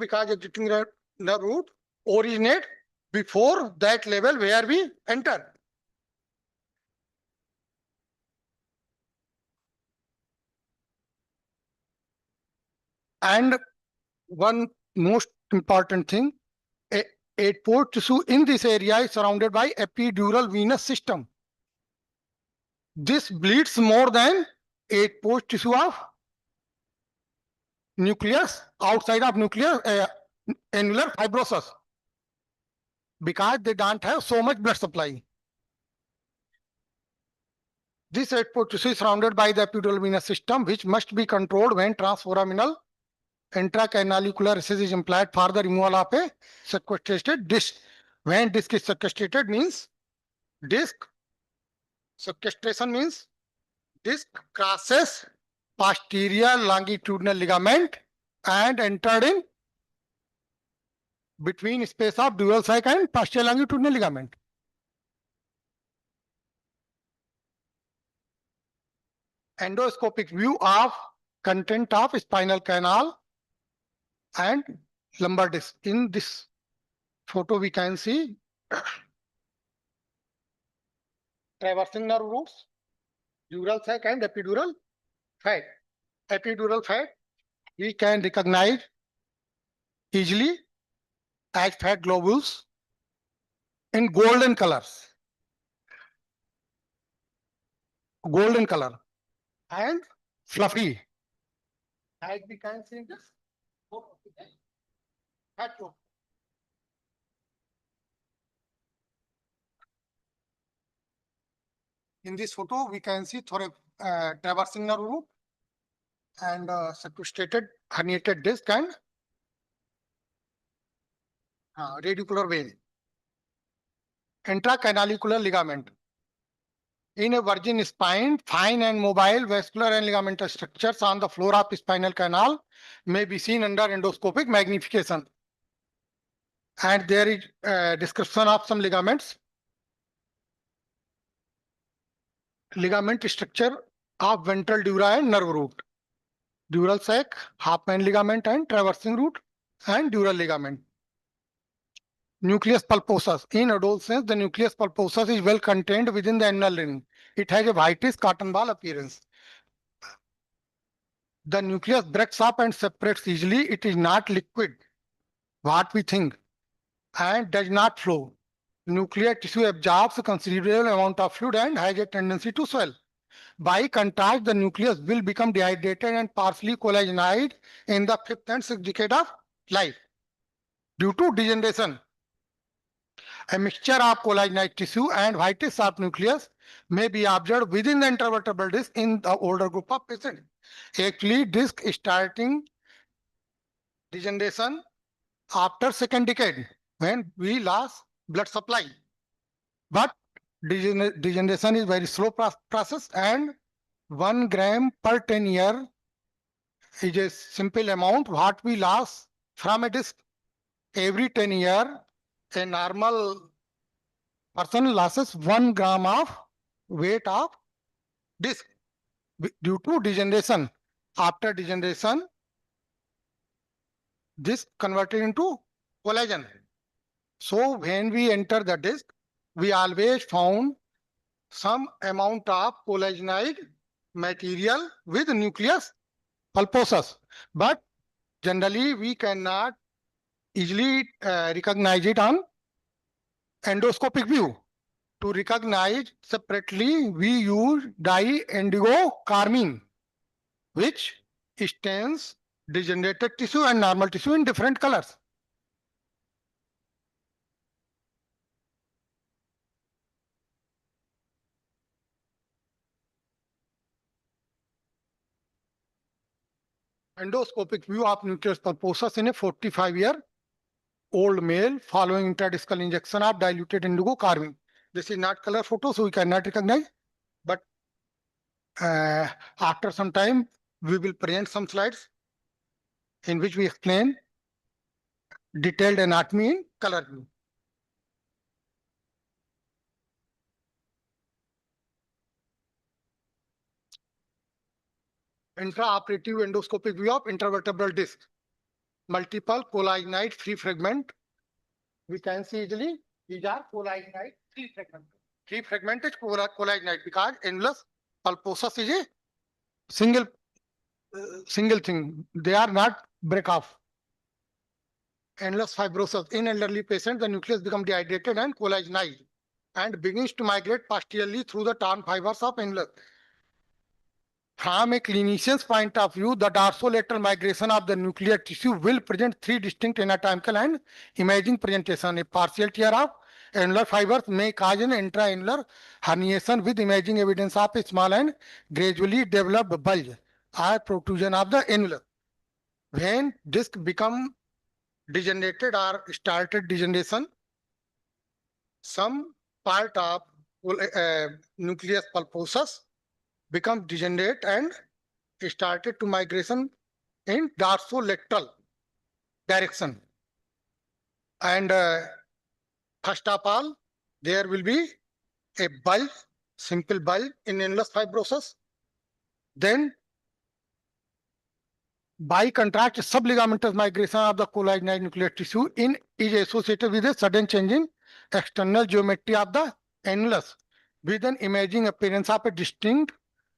because exiting nerve root originate before that level where we enter. And one most important thing, a 8-port tissue in this area is surrounded by epidural venous system. This bleeds more than 8-port tissue of nucleus outside of nucleus annular fibrosis, because they don't have so much blood supply. This 8-port tissue is surrounded by the epidural venous system, which must be controlled when transforaminal intracanalicular access is implied for the removal of a sequestrated disc. When disc is sequestrated means disc sequestration means disc crosses posterior longitudinal ligament and entered in between space of dual sac and posterior longitudinal ligament. Endoscopic view of content of spinal canal and lumbar disc. In this photo, we can see traversing nerve roots, dural sac and epidural fat. Epidural fat we can recognize easily as fat globules in golden colors. Golden color and fluffy. As we can see in this fat globe. In this photo, we can see traversing nerve root and sequestrated herniated disc and radicular vein. Intracanalicular ligament. In a virgin spine, fine and mobile vascular and ligamentous structures on the floor of spinal canal may be seen under endoscopic magnification. And there is a description of some ligaments. Ligament structure of ventral dura and nerve root. Dural sac, half man ligament and traversing root and dural ligament. Nucleus pulposus. In adolescence, the nucleus pulposus is well contained within the annulus ring. It has a whitish cotton ball appearance. The nucleus breaks up and separates easily. It is not liquid, what we think, and does not flow. Nuclear tissue absorbs a considerable amount of fluid and has a tendency to swell. By contrast, the nucleus will become dehydrated and partially collagenized in the 5th and 6th decade of life. Due to degeneration, a mixture of collagenized tissue and whitish sharp nucleus may be observed within the intervertebral disc in the older group of patients. Actually, disc starting degeneration after 2nd decade when we lost blood supply. But degeneration is very slow process, and 1 gram per 10 year is a simple amount what we lost from a disc. Every 10 year, a normal person loses 1 gram of weight of disc due to degeneration. After degeneration, this converted into collagen. So when we enter the disc, we always found some amount of collagenized material with nucleus pulposus, but generally we cannot easily recognize it on endoscopic view. To recognize separately, we use dye indigo carmine, which stains degenerated tissue and normal tissue in different colors. Endoscopic view of nucleus pulposus in a 45-year-old male following intradiscal injection of diluted indigo carmine. This is not color photo, so we cannot recognize. But after some time, we will present some slides in which we explain detailed anatomy in color view. Intraoperative endoscopic view of intervertebral disc. multiple collagenide free fragment. We can see easily these are collagenide free fragment. Free fragment is collagenide because annulus pulposus is a single thing. They are not break off. Annulus fibrosus. In elderly patients, the nucleus becomes dehydrated and collagenized and begins to migrate posteriorly through the torn fibers of annulus. From a clinician's point of view, the dorsolateral migration of the nuclear tissue will present three distinct anatomical and imaging presentation. A partial tear of annular fibers may cause an intra-annular herniation with imaging evidence of a small and gradually developed bulge or protrusion of the annulus. When disc become degenerated or started degeneration, some part of nucleus pulposus becomes degenerate and started to migration in dorsolateral direction. And first of all, there will be a bulge, simple bulge in annulus fibrosus. Then by contrast, subligamentous migration of the collagenide nuclear tissue is associated with a sudden change in external geometry of the annulus with an imaging appearance of a distinct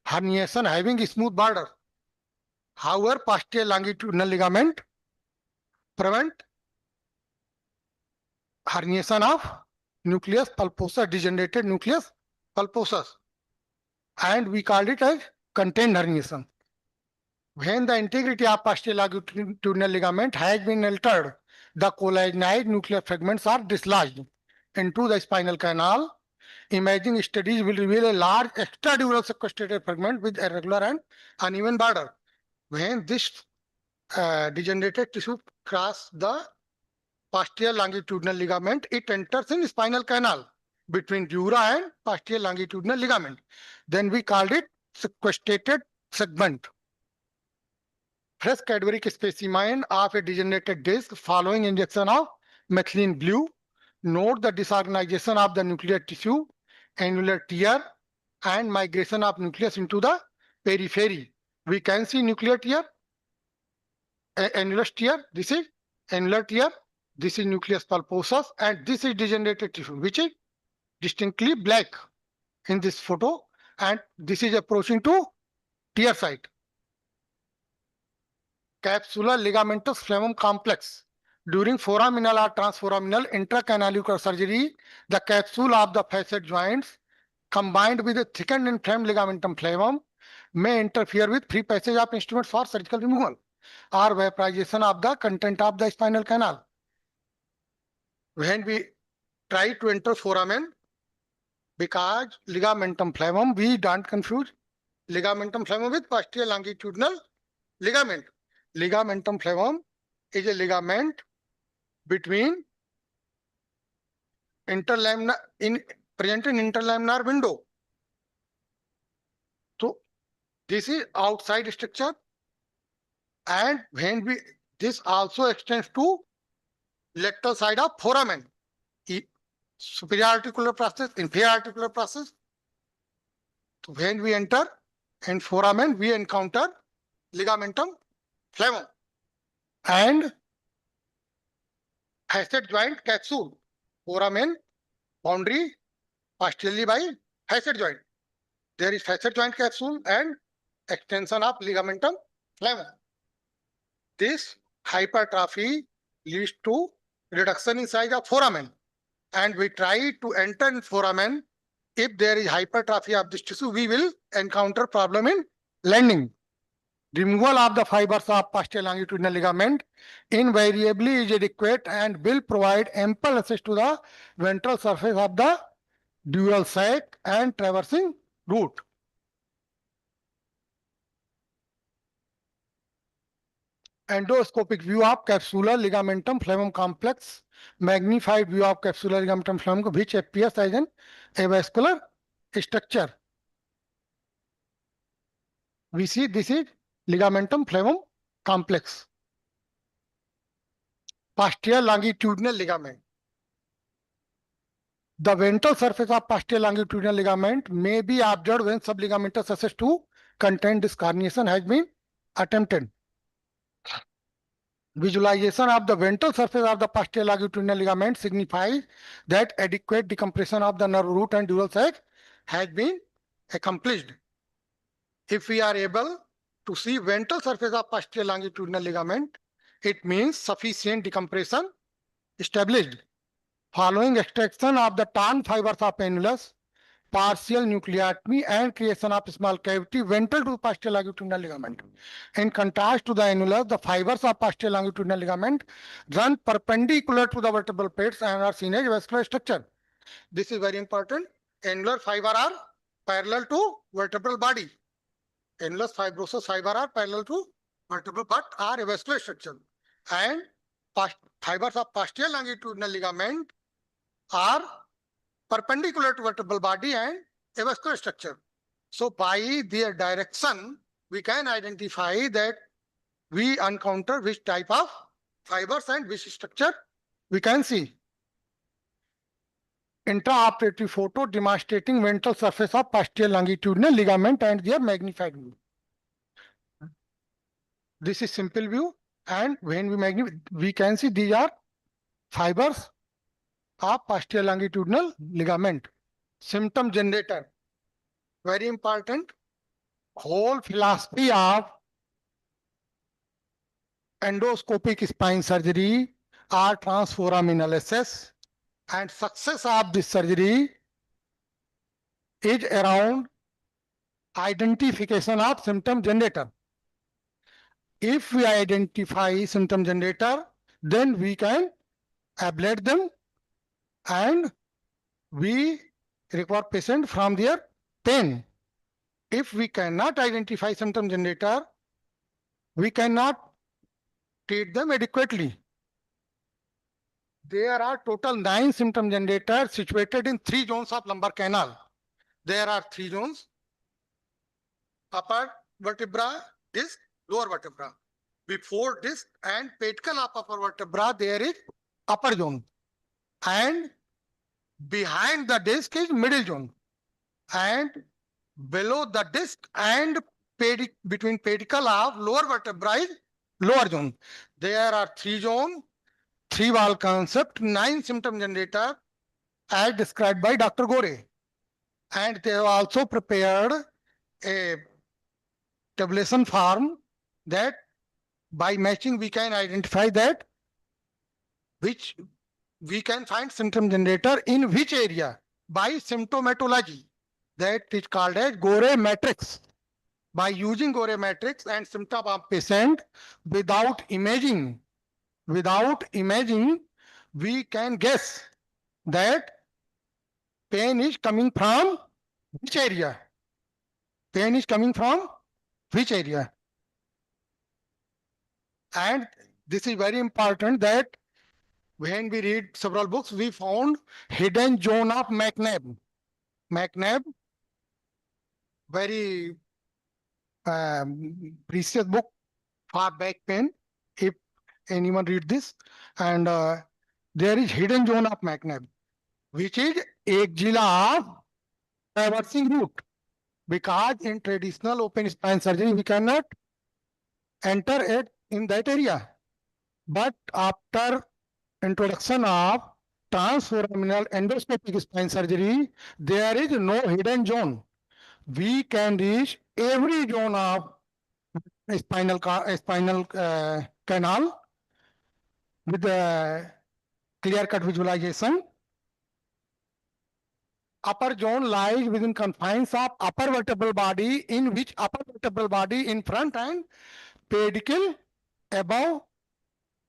herniation having a smooth border. However, posterior longitudinal ligament prevent herniation of nucleus pulposus, degenerated nucleus pulposus, and we called it as contained herniation. When the integrity of posterior longitudinal ligament has been altered, the collagenide nuclear fragments are dislodged into the spinal canal. Imaging studies will reveal a large extradural sequestrated fragment with irregular and uneven border. When this degenerated tissue crosses the posterior longitudinal ligament, it enters in spinal canal between dura and posterior longitudinal ligament. Then we called it sequestrated segment. Fresh cadaveric specimen of a degenerated disc following injection of methylene blue. Note the disorganization of the nuclear tissue, annular tear, and migration of nucleus into the periphery. We can see nuclear tear, annulus tear. This is annular tear. This is nucleus pulposus, and this is degenerated tissue, which is distinctly black in this photo, and this is approaching to tear site. Capsular ligamentous phlegmon complex. During foraminal or transforaminal intracanalicular surgery, the capsule of the facet joints combined with a thickened inflamed ligamentum flavum may interfere with free passage of instruments for surgical removal or vaporization of the content of the spinal canal. When we try to enter foramen, because ligamentum flavum, we don't confuse ligamentum flavum with posterior longitudinal ligament. Ligamentum flavum is a ligament between interlaminar present in interlaminar window. So this is outside structure, and when we this also extends to lateral side of foramen, superior articular process, inferior articular process. So when we enter in foramen, we encounter ligamentum flavum and facet joint capsule, foramen boundary posteriorly by facet joint. There is facet joint capsule and extension of ligamentum flavum. This hypertrophy leads to reduction in size of foramen, and we try to enter in foramen. If there is hypertrophy of this tissue, we will encounter problem in landing. Removal of the fibers of posterior longitudinal ligament invariably is adequate and will provide ample access to the ventral surface of the dural sac and traversing route. Endoscopic view of capsular ligamentum flavum complex. Magnified view of capsular ligamentum flavum, which appears as an avascular structure. We see this is ligamentum flavum complex. Posterior longitudinal ligament. The ventral surface of posterior longitudinal ligament may be observed when subligamentous access to contained disc herniation has been attempted. Visualization of the ventral surface of the posterior longitudinal ligament signifies that adequate decompression of the nerve root and dural sac has been accomplished. If we are able to see ventral surface of posterior longitudinal ligament, it means sufficient decompression established. Following extraction of the torn fibers of annulus, partial nucleotomy and creation of small cavity ventral to posterior longitudinal ligament. In contrast to the annulus, the fibers of posterior longitudinal ligament run perpendicular to the vertebral plates and are seen as vascular structure. This is very important. Annular fiber are parallel to vertebral body. Annulus fibrosus fiber are parallel to vertebral but are a vascular structure. And fibers of posterior longitudinal ligament are perpendicular to vertebral body and a vascular structure. So by their direction, we can identify that we encounter which type of fibers and which structure we can see. Intraoperative photo demonstrating ventral surface of posterior longitudinal ligament and their magnified view. This is simple view, and when we magnify, we can see these are fibers of posterior longitudinal ligament. Symptom generator, very important. Whole philosophy of endoscopic spine surgery or transforamen analysis and success of this surgery is around identification of symptom generator. If we identify symptom generator, then we can ablate them and we recover patient from their pain. If we cannot identify symptom generator, we cannot treat them adequately. There are total 9 symptom generators situated in 3 zones of lumbar canal. There are 3 zones: upper vertebra, disc, lower vertebra. Before disc and pedicle of upper vertebra, there is upper zone. And behind the disc is middle zone. And below the disc and between pedicle of lower vertebra is lower zone. There are 3 zones, 3 wall concept, 9 symptom generator as described by Dr. Gore. And they have also prepared a tabulation form that by matching we can identify that which we can find symptom generator in which area by symptomatology. That is called as Gore matrix. By using Gore matrix and symptom of patient without imaging, we can guess that pain is coming from which area. Pain is coming from which area. And this is very important that when we read several books, we found hidden zone of McNabb. McNabb, very precious book for back pain, if anyone read this. And there is hidden zone of McNabb, which is axilla of traversing route. Because in traditional open spine surgery, we cannot enter it in that area. But after introduction of transforaminal endoscopic spine surgery, there is no hidden zone. We can reach every zone of spinal canal with a clear-cut visualization. Upper zone lies within confines of upper vertebral body, in which upper vertebral body in front and pedicle above,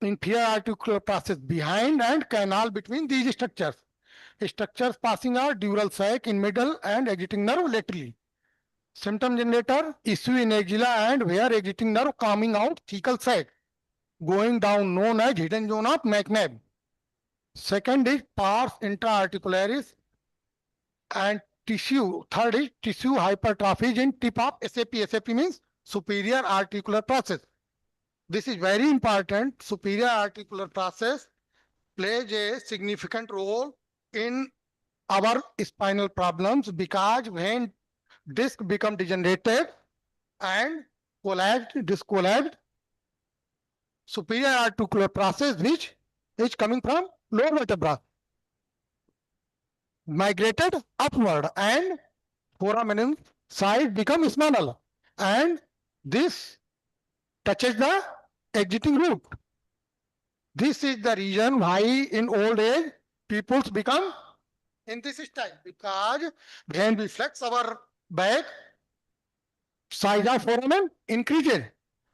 inferior articular process behind, and canal between these structures. Structures passing are dural sac in middle and exiting nerve laterally. Symptom generator, issue in axilla and where exiting nerve coming out thecal sac, going down, known as hidden zone of McNabb. Second is pars intra-articularis and tissue. Third is tissue hypertrophy in tip of SAP. SAP means superior articular process. This is very important. Superior articular process plays a significant role in our spinal problems, because when disc become degenerated and collapsed, disc collapsed, superior articular process which is coming from lower vertebra migrated upward and foramen size become smaller, and this touches the exiting root. This is the reason why in old age people become in this style, because when we flex our back, size of foramen increases.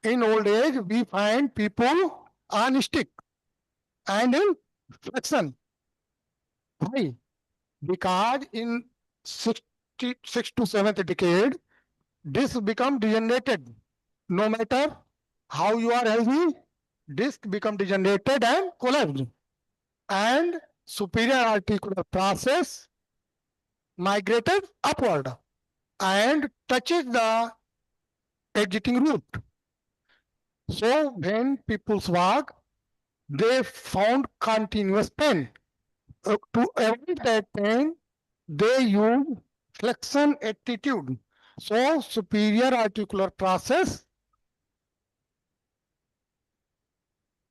In old age, we find people on stick and in flexion. Why? Because in 66 to 7th decade, disc become degenerated. No matter how you are healthy, disc become degenerated and collapsed. And superior articular process migrated upward and touches the exiting root. So when people walk, they found continuous pain. To avoid that pain, they use flexion attitude. So superior articular process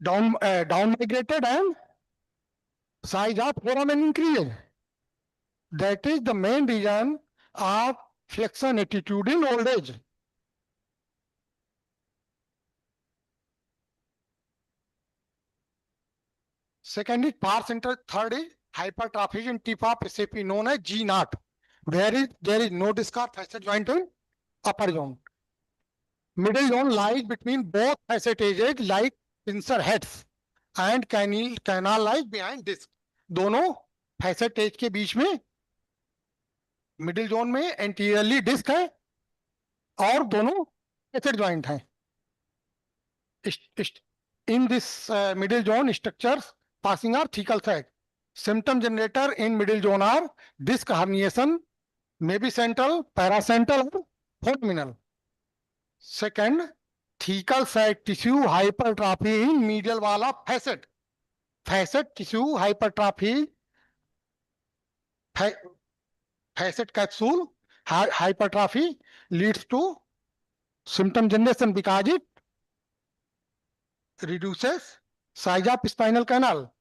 down migrated and size of foramen increases. That is the main reason of flexion attitude in old age. Second is par center. Third is hypertrophy in tip of SAP known as G naught. There is no disc or facet joint in upper zone. Middle zone lies between both facet edges like pincer heads and canal lies behind disc. दोनों facet edge के बीच में middle zone में anteriorly disc है और दोनों facet joint हैं. In this middle zone structures passing are thecal side. Symptom generator in middle zone are disc herniation, maybe central, paracentral or foraminal. Second, thecal side tissue hypertrophy in medial wall of facet. Facet tissue hypertrophy, facet capsule hypertrophy leads to symptom generation because it reduces size of spinal canal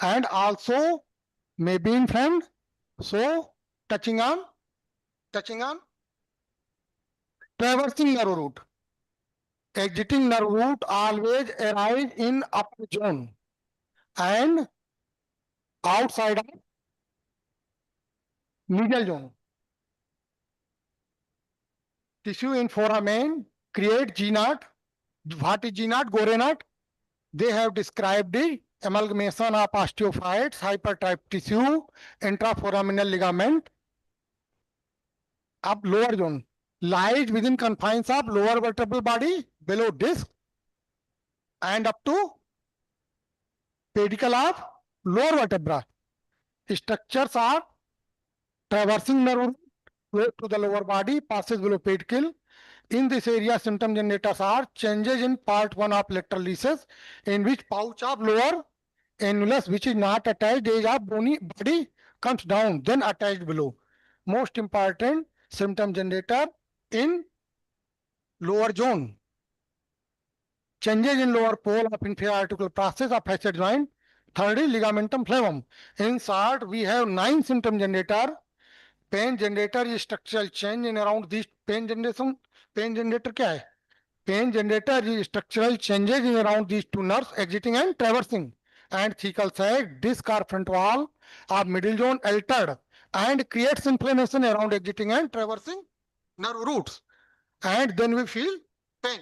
and also may be inflamed. So touching on traversing nerve root. Exiting nerve root always arise in upper zone and outside of medial zone. Tissue in foramen create G naught. What is G naught? Gore naught. They have described the amalgamation of osteophytes, hypertrophic tissue, intraforaminal ligament of lower zone lies within confines of lower vertebral body below disc and up to pedicle of lower vertebra. Structures are traversing nerve to the lower body, passes below pedicle. In this area, symptom generators are changes in part 1 of lateral lesions, in which pouch of lower annulus, which is not attached, edge of bony body comes down, then attached below. Most important symptom generator in lower zone. Changes in lower pole of inferior articular process of facet joint. Third is ligamentum flavum. In short, we have 9 symptom generator. Pain generator is structural change in around these pain generation. Pain generator क्या है? Pain generator is structural changes in around these two nerves exiting and traversing. And thecal side, disc or front wall of middle zone altered and creates inflammation around exiting and traversing nerve roots. And then we feel pain.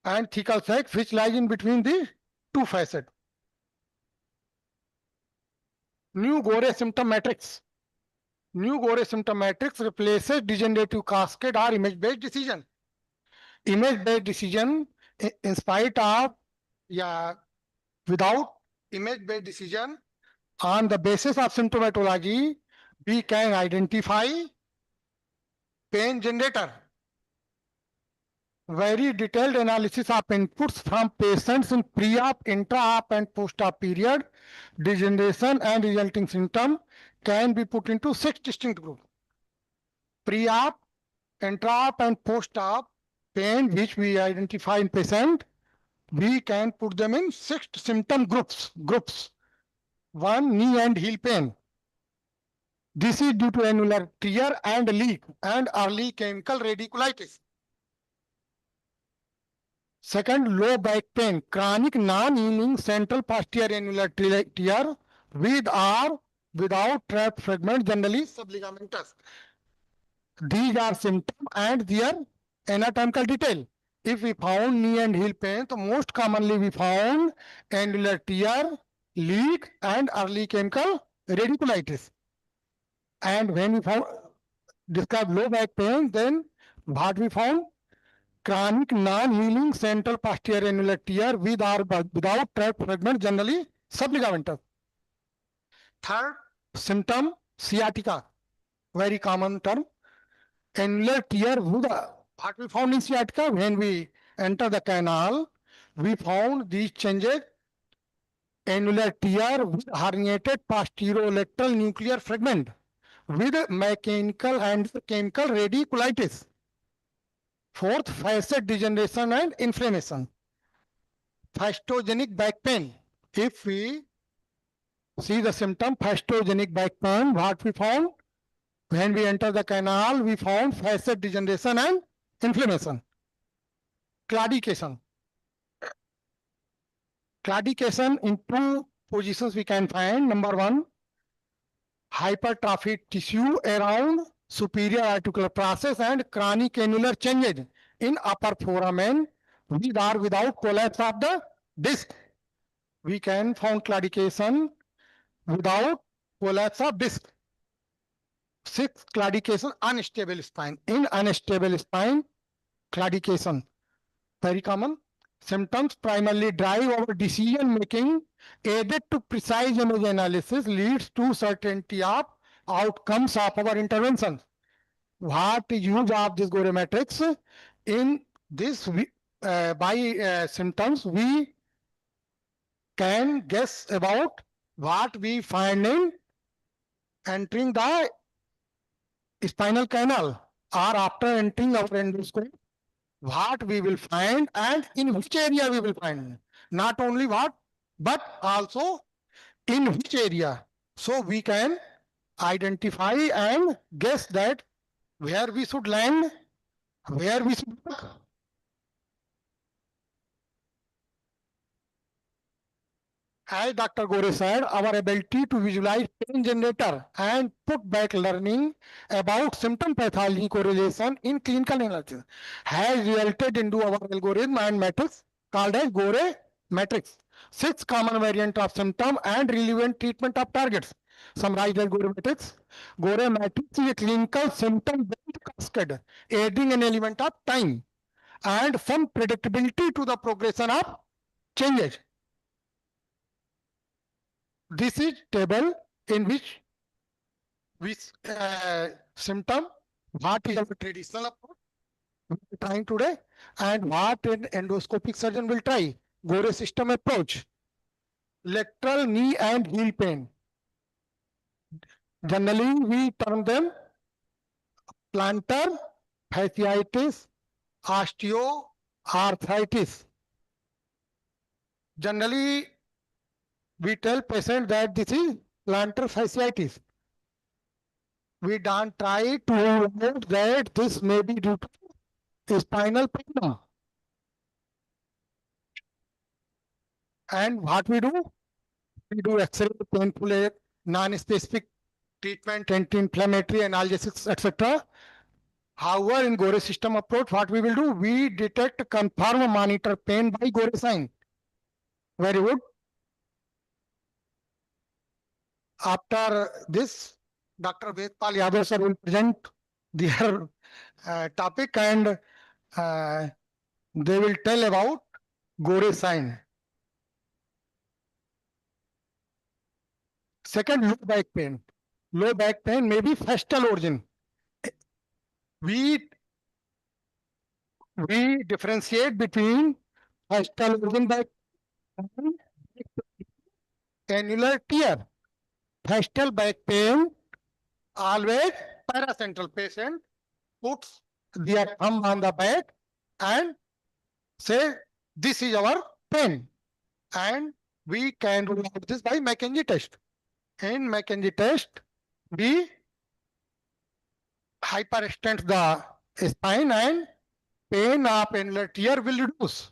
And thecal side which lies in between the two facets. New Gore symptom matrix. New Gore symptom matrix replaces degenerative cascade or image-based decision. Image-based decision, in spite of, without image-based decision, on the basis of symptomatology, we can identify pain generator. Very detailed analysis of inputs from patients in pre-op, intra-op, and post-op period, degeneration and resulting symptom can be put into 6 distinct groups. Pre-op, intra-op, and post-op pain, which we identify in patient, we can put them in 6 symptom groups. One, knee and heel pain. This is due to annular tear and leak and early chemical radiculitis. Second, low back pain, chronic non-healing central posterior annular tear with or without trapped fragment, generally subligamentous. These are symptoms and their anatomical detail. If we found knee and heel pain, so most commonly we found annular tear, leak, and early chemical radiculitis. And when we found describe low back pain, then what we found? Chronic non-healing central posterior annular tear with or without trapped fragment, generally subligamentous. Third symptom, sciatica, very common term. Annular tear with what we found in sciatica when we enter the canal, we found these changes. Annular tear with herniated posterolateral nuclear fragment with mechanical and chemical radiculitis. Fourth, facet degeneration and inflammation. Fastogenic back pain. If we see the symptom, fastogenic back pain, what we found? When we enter the canal, we found facet degeneration and inflammation. Claudication. Claudication in 2 positions we can find. Number 1, hypertrophied tissue around superior articular process and chronic annular changes in upper foramen with or without collapse of the disc. We can find claudication without collapse of disc. 6, claudication, unstable spine. In unstable spine, claudication, very common. Symptoms primarily drive our decision making, aided to precise image analysis, leads to certainty of outcomes of our interventions. What use of this Gore matrix? In this, by symptoms, we can guess about what we find in entering the spinal canal or after entering our endoscope, what we will find and in which area we will find. Not only what, but also in which area. So we can identify and guess that where we should land, where we should look. As Dr. Gore said, our ability to visualize pain generator and put back learning about symptom pathology correlation in clinical analysis has resulted into our algorithm and matrix called as Gore matrix. 6 common variant of symptom and relevant treatment of targets. Summarized as Gore matrix. Gore matrix is a clinical symptom-based cascade, adding an element of time and some predictability to the progression of changes. This is table in which symptom, what is our traditional approach we are trying today, and what an endoscopic surgeon will try. Gore system approach. Lateral knee and heel pain. Generally, we term them plantar fasciitis, osteoarthritis. Generally, we tell patient that this is plantar fasciitis. We don't try to note that this may be due to spinal pain. And what we do? We do X-ray, painful, non-specific treatment, anti-inflammatory, analgesics, etc. However, in Gore system approach, what we will do? We detect, confirm, monitor pain by Gore sign. Very good. After this, Dr. Vedpal Yadav sir will present their topic and they will tell about Gore sign. Second, low back pain. Low back pain may be fascial origin. We differentiate between fascial origin back pain and annular tear. Fascial back pain, always paracentral patient puts their thumb on the back and say, this is our pain. And we can rule out this by McKenzie test. In McKenzie test, we hyperextend the spine and pain of annular tear will reduce,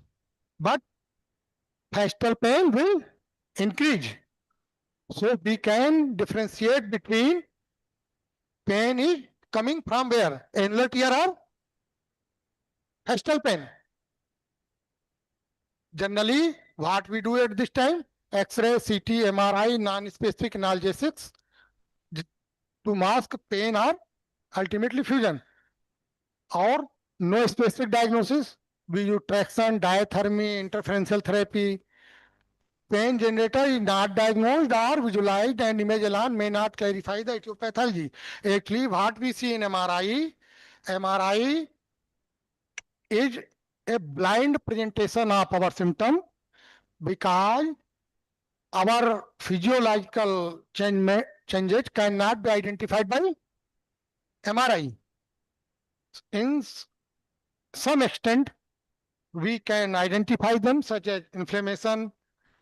but facial pain will increase. So we can differentiate between pain is coming from where? Annular tear or facial pain. Generally, what we do at this time, X-ray, CT, MRI, non-specific analgesics to mask pain or ultimately fusion. Or no specific diagnosis, we use traction, diathermy, interferential therapy. Pain generator is not diagnosed or visualized and image alone may not clarify the etiology. Actually, what we see in MRI is a blind presentation of our symptom because our physiological changes cannot be identified by MRI. In some extent, we can identify them, such as inflammation,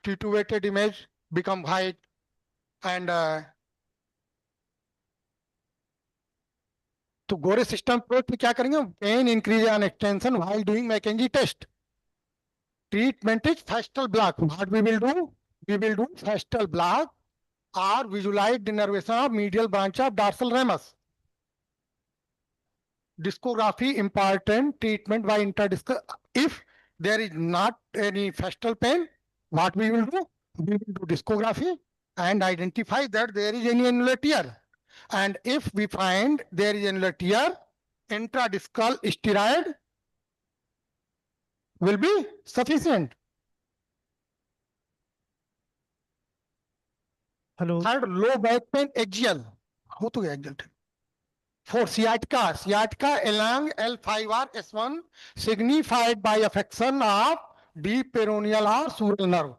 titulated image become white, and तो गोरे system approach में क्या करेंगे? Pain increase and extension while doing McKenzie test. Treatment is fascial block. What we will do? We will do fascial block or visualized denervation of medial branch of dorsal ramus. Discography important treatment by interdiscal. If there is not any fascial pain, what we will do? We will do discography and identify that there is any annular tear. And if we find there is annular tear, intradiscal steroid will be sufficient. Hello. Third, low back pain, axial. हो तो गया axial. For sciatica along L5 or S1 signified by affection of deep peroneal or sural nerve.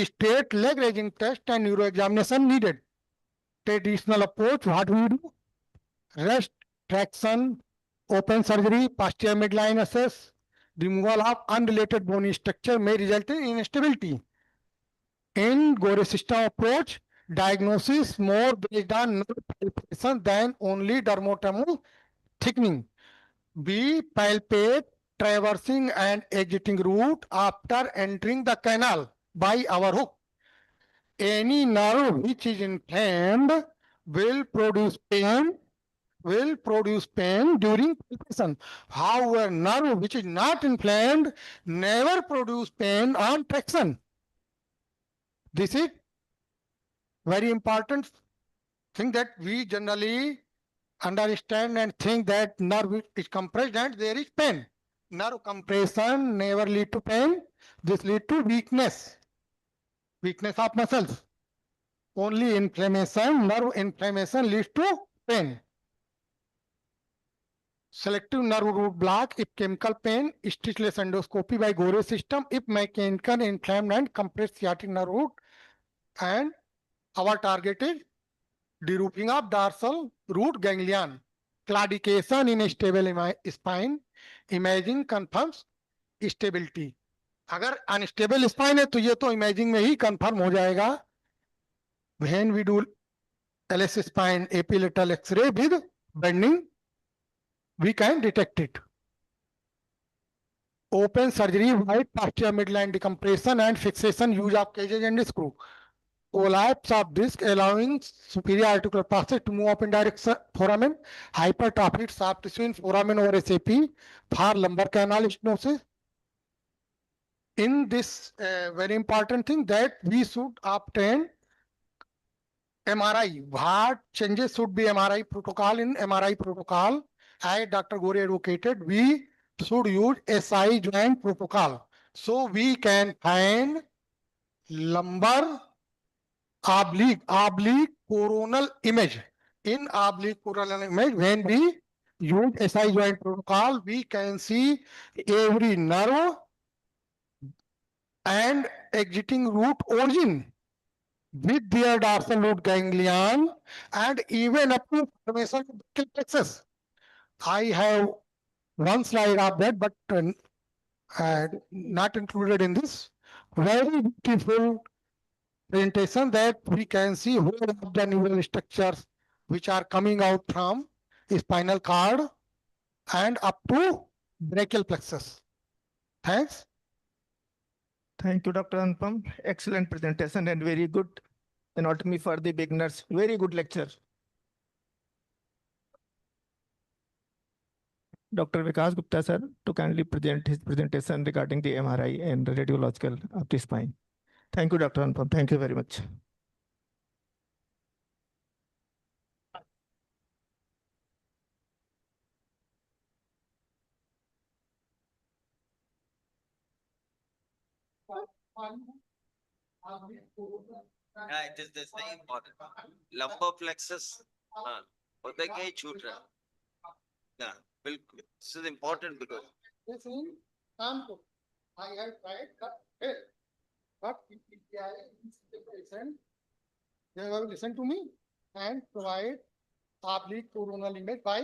Straight leg raising test and neuroexamination needed. Traditional approach, what we do? Rest, traction, open surgery, posterior midline access, removal of unrelated bony structure may result in instability. In Gore system approach, diagnosis more based on nerve palpation than only dermatomal thickening. We palpate traversing and exiting route after entering the canal by our hook. Any nerve which is inflamed will produce pain during palpation. However, nerve which is not inflamed never produce pain on traction. This is very important thing that we generally understand and think that nerve is compressed and there is pain. Nerve compression never lead to pain. This lead to weakness of muscles. Only inflammation, nerve inflammation leads to pain. Selective nerve root block if chemical pain, stitchless endoscopy by Gore system if mechanical inflamed and compressed sciatic nerve root, and our target is deroofing of dorsal root ganglion. Claudication in stable spine, imaging confirms stability. अगर unstable spine है तो ये तो imaging में ही confirm हो जाएगा. When we do LS spine epilateral X-ray with bending, we can detect it. Open surgery, white posterior midline decompression and fixation, use of cages and screw. Collapse of disc allowing superior articular passage to move up in direction foramen, hypertrophied soft tissue in foramen over SAP for lumbar canal stenosis. In this very important thing that we should obtain MRI. What changes should be MRI protocol? In MRI protocol, as Dr. Gore advocated, we should use SI joint protocol. So we can find lumbar oblique coronal image. In oblique coronal image, when we use SI joint protocol, we can see every nerve and exiting root origin with their dorsal root ganglion and even up to formation of brachial plexus. I have one slide of that, but not included in this. Very beautiful presentation that we can see whole of the neural structures which are coming out from spinal cord and up to brachial plexus. Thanks. Thank you, Dr. Anupam. Excellent presentation and very good anatomy for the beginners. Very good lecture. Dr. Vikas Gupta sir to kindly present his presentation regarding the MRI and radiological of the spine. Thank you, Dr. Anupam. Thank you very much. It is this thing important. Lumbar plexus. होता क्या है छूट रहा है बिल्कुल this is important because This in Kanpur. I have tried cut hair, but if I patient, they have listened to me and provide oblique coronal image by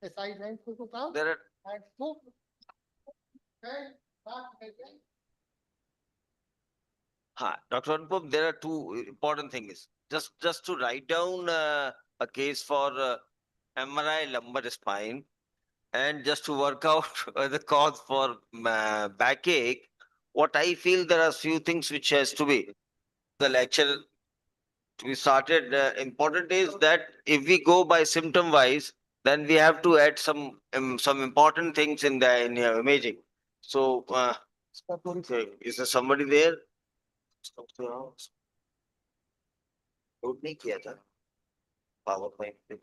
SI joint photograph there are and so and that Dr. Anupam, there are two important things. Just to write down a case for MRI lumbar spine and just to work out the cause for backache, what I feel there are few things which has to be the lecture to be started. Important is that if we go by symptom wise, then we have to add some important things in your imaging. So, is there somebody there? Note नहीं किया था power point पे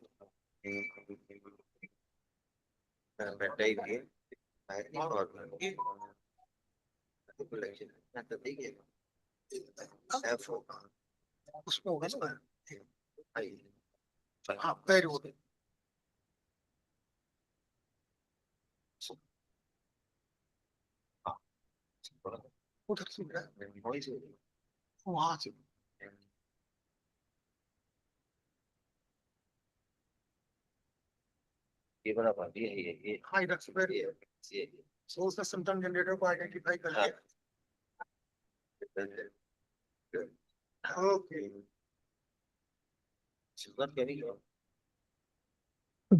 बैठा ही नहीं है और तो देखिए एफ उसमें होगा ना हाँ वेरी गुड उधर से वहां से ये बड़ा बात ये हाँ इधर से वेरी ये सोर्स ऑफ सिम्टम जनरेटर को आइडेंटिफाई करके okay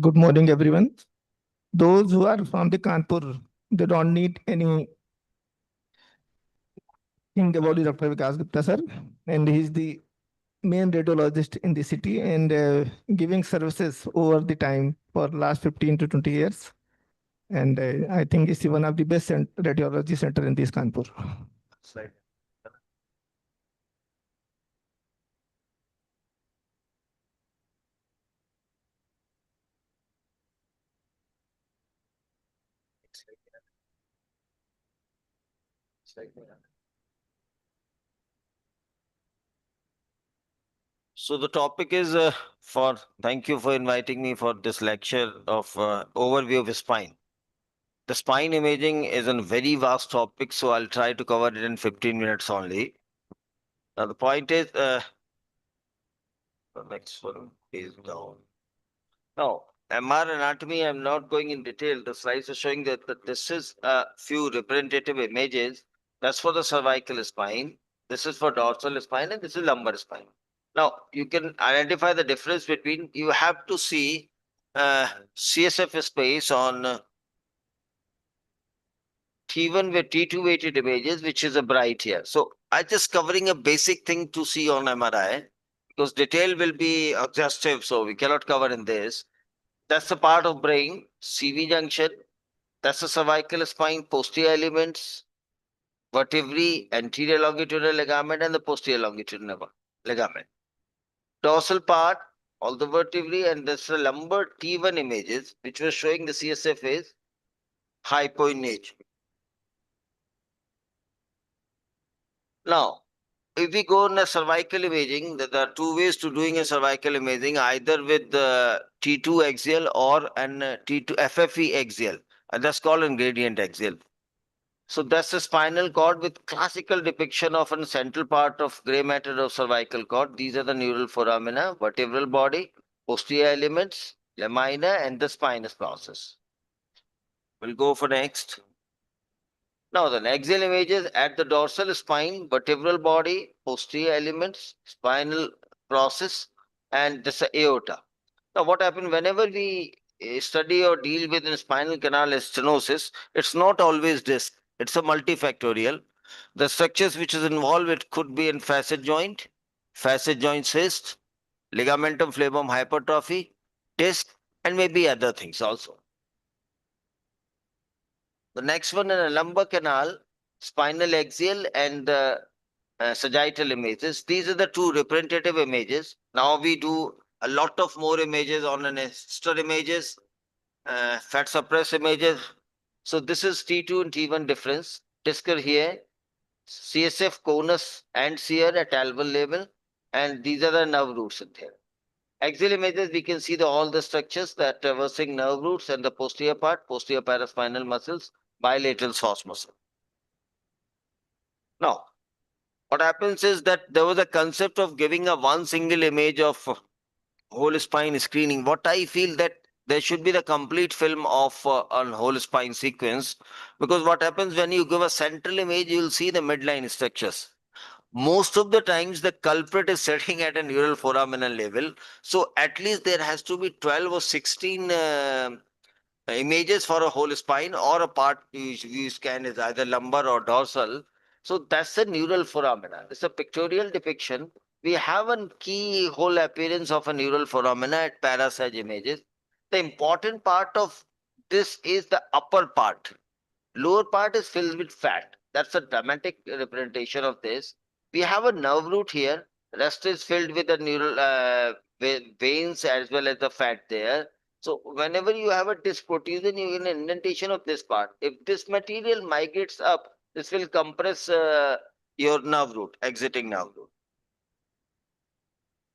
Good morning, everyone. Those who are from the Kanpur, they don't need any thing about Dr. Vikas Gupta sir, and he's the main radiologist in the city and giving services over the time for last 15 to 20 years. And I think it's one of the best radiology center in this Kanpur. Slide. So the topic is thank you for inviting me for this lecture of overview of spine. The spine imaging is a very vast topic, so I'll try to cover it in 15 minutes only. Now the point is, the next one is down. Now, MR anatomy, I'm not going in detail. The slides are showing that this is a few representative images. That's for the cervical spine. This is for dorsal spine, and this is lumbar spine. Now, you can identify the difference between, you have to see CSF space on T1 with T2 weighted images, which is a bright here. So I just covering a basic thing to see on MRI because detail will be exhaustive, so we cannot cover in this. That's the part of brain, CV junction. That's the cervical spine, posterior elements, vertebrae, anterior longitudinal ligament, and the posterior longitudinal ligament. Dorsal part, all the vertebrae, and that's the lumbar T1 images, which was showing the CSF is hypo in nature. Now, if we go on a cervical imaging, there are two ways to doing a cervical imaging, either with the T2 axial or an T2 FFE axial. And that's called a gradient axial. So that's the spinal cord with classical depiction of a central part of gray matter of cervical cord. These are the neural foramina, vertebral body, posterior elements, lamina, and the spinous process. We'll go for next. Now the axial images at the dorsal spine, vertebral body, posterior elements, spinal process, and this aorta. Now what happens whenever we study or deal with in spinal canal stenosis, it's not always disc. It's a multifactorial. The structures which is involved, it could be in facet joint cyst, ligamentum flavum hypertrophy, disc, and maybe other things also. The next one in a lumbar canal, spinal axial and the sagittal images. These are the two representative images. Now we do a lot of more images on an extra images, fat suppressed images. So this is T2 and T1 difference. Discal here, CSF conus and sear at alveolar level, and these are the nerve roots in there. Axial images, we can see all the structures that traversing nerve roots and the posterior part, posterior paraspinal muscles, bilateral psoas muscle. Now, what happens is that there was a concept of giving a one single image of whole spine screening. What I feel that there should be the complete film of on whole spine sequence, because what happens when you give a central image, you will see the midline structures. Most of the times the culprit is sitting at a neural foraminal level. So at least there has to be 12 or 16 images for a whole spine, or a part you scan is either lumbar or dorsal. So that's the neural foramina. It's a pictorial depiction. We have a key whole appearance of a neural foramina at parasage images. The important part of this is the upper part. Lower part is filled with fat. That's a dramatic representation of this. We have a nerve root here. Rest is filled with the neural veins as well as the fat there. So whenever you have a disc protrusion, you get an indentation of this part. If this material migrates up, this will compress your nerve root, exiting nerve root.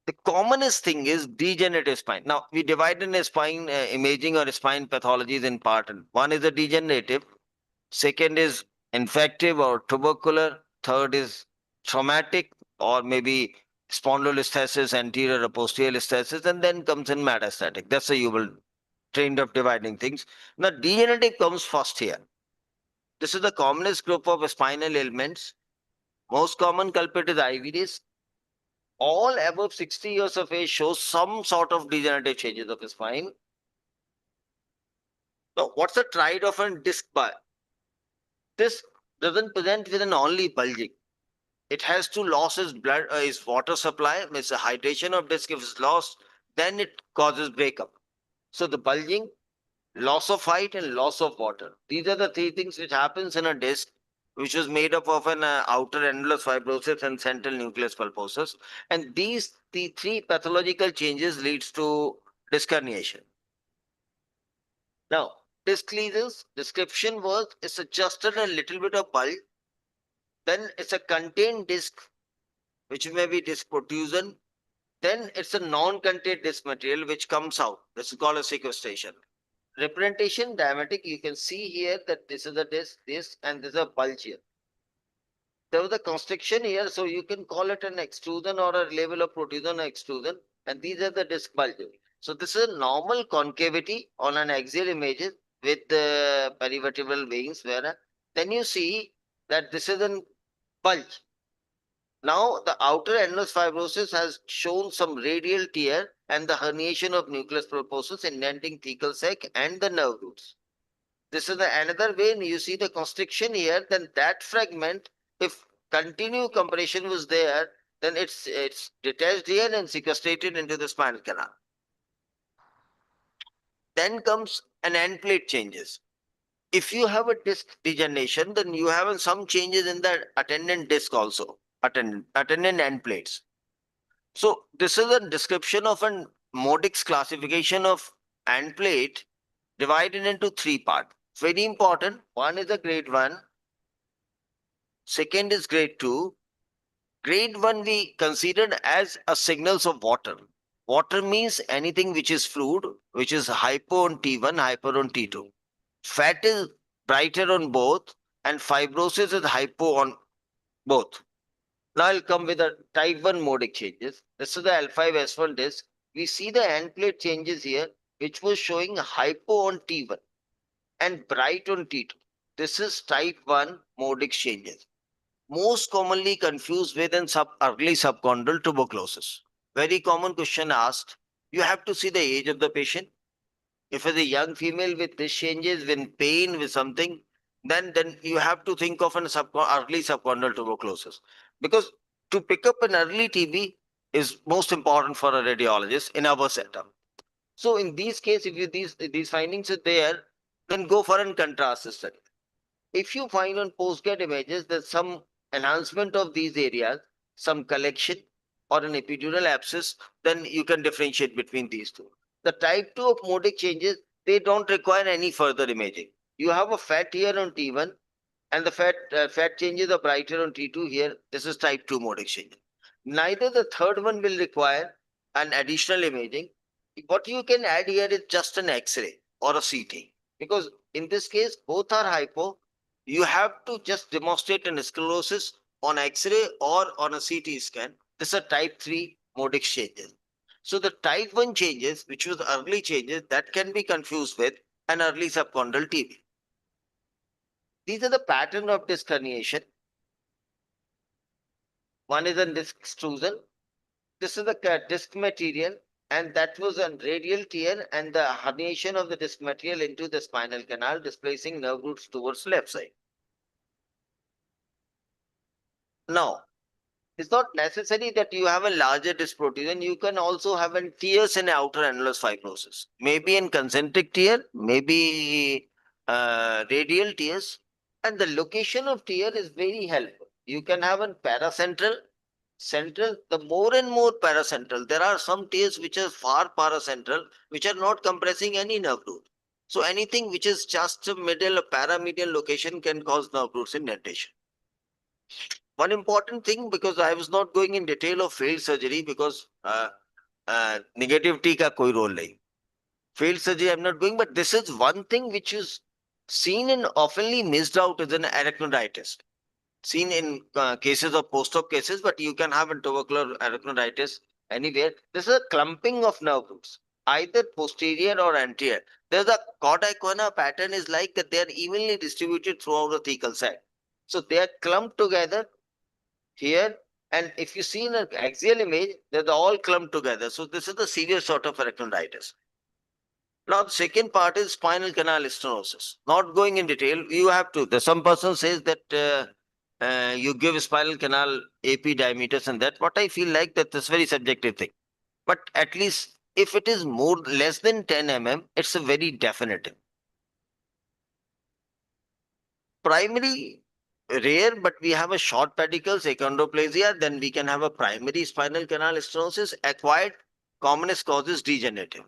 The commonest thing is degenerative spine. Now we divide in a spine imaging or spine pathologies in part. One is the degenerative. Second is infective or tubercular. Third is traumatic or maybe spondylolisthesis, anterior or posterior listhesis, and then comes in metastatic. That's a you will trained of dividing things. Now, degenerative comes first here. This is the commonest group of spinal ailments. Most common culprit is IVDs. All above 60 years of age show some sort of degenerative changes of the spine. Now, what's the trade of a disc bar? This doesn't present with an only bulging. It has to lose its blood, its water supply. It's a hydration of disc. If it's lost, then it causes breakup. So the bulging, loss of height, and loss of water. These are the three things which happens in a disc, which is made up of an outer annulus fibrosis and central nucleus pulposus. And the three pathological changes leads to disc herniation. Now, disc lesions, description was it's just a little bit of bulge. Then it's a contained disc, which may be disc protrusion. Then it's a non-contained disc material which comes out. This is called a sequestration. Representation diametric, you can see here that this is a disc, and this is a bulge here. There was a constriction here, so you can call it an extrusion or a level of protrusion or extrusion, and these are the disc bulges. So this is a normal concavity on an axial image with the perivertebral veins, where then you see that this is a bulge. Now the outer annulus fibrosis has shown some radial tear and the herniation of nucleus pulposus, indenting thecal sac and the nerve roots. This is another way you see the constriction here. Then that fragment, if continued compression was there, then it's detached here and sequestrated into the spinal canal. Then comes an end plate changes. If you have a disc degeneration, then you have some changes in the attendant disc also, attendant end plates. So this is a description of an Modic's classification of end plate divided into three parts. Very important. One is the grade 1. Second is grade 2. Grade 1 we considered as a signals of water. Water means anything which is fluid, which is hypo on T1, hyper on T2. Fat is brighter on both, and fibrosis is hypo on both. Now I'll come with the type 1 modic changes. This is the L5S1 disc. We see the end plate changes here, which was showing hypo on T1 and bright on T2. this is type 1 mode exchanges. Most commonly confused with an early subchondral tuberculosis. Very common question asked. You have to see the age of the patient. If it's a young female with these changes, with pain, with something, then you have to think of an early subchondral tuberculosis. Because to pick up an early TB is most important for a radiologist in our setup. So in these cases, if you, these findings are there, then go for a contrast study. If you find on postgrad images there's some enhancement of these areas, some collection or an epidural abscess, then you can differentiate between these two. The type 2 of modic changes, they don't require any further imaging. You have a fat here on T1 and the fat changes are brighter on T2 here. This is type 2 modic change. Neither the third one will require an additional imaging. What you can add here is just an X-ray or a CT, because in this case both are hypo. You have to just demonstrate an sclerosis on X-ray or on a CT scan. This is a type 3 modic changes. So the type 1 changes, which was early changes, that can be confused with an early subchondral TB. These are the pattern of disc herniation. One is a disc extrusion. This is the disc material, and that was a radial tear and the herniation of the disc material into the spinal canal, displacing nerve roots towards left side. Now, it's not necessary that you have a larger disc protrusion. You can also have a tears in outer annulus fibrosis. Maybe in concentric tear, maybe radial tears. And the location of tear is very helpful. You can have a paracentral, central, the more and more paracentral. There are some tears which are far paracentral, which are not compressing any nerve root. So anything which is just a middle, a paramedial location can cause nerve roots indentation. One important thing, because I was not going in detail of failed surgery, because negativity ka koi role nahi. Failed surgery I'm not going, but this is one thing which is seen and oftenly missed out as an arachnoiditis. Seen in cases of post-op cases, but you can have a tubercular arachnoiditis anywhere. This is a clumping of nerve roots, either posterior or anterior. There's a cauda-equina pattern is like that they are evenly distributed throughout the thecal sac. So they are clumped together here, and if you see in an axial image, they're all clumped together. So this is the severe sort of arachnoiditis. Now, the second part is spinal canal stenosis. Not going in detail, you have to. There's some person says that you give spinal canal AP diameters and that. What I feel like that is very subjective thing. But at least if it is more less than 10 mm, it's a very definitive. Primary rare, but we have a short pedicles, achondroplasia, then we can have a primary spinal canal stenosis. Acquired commonest causes degenerative.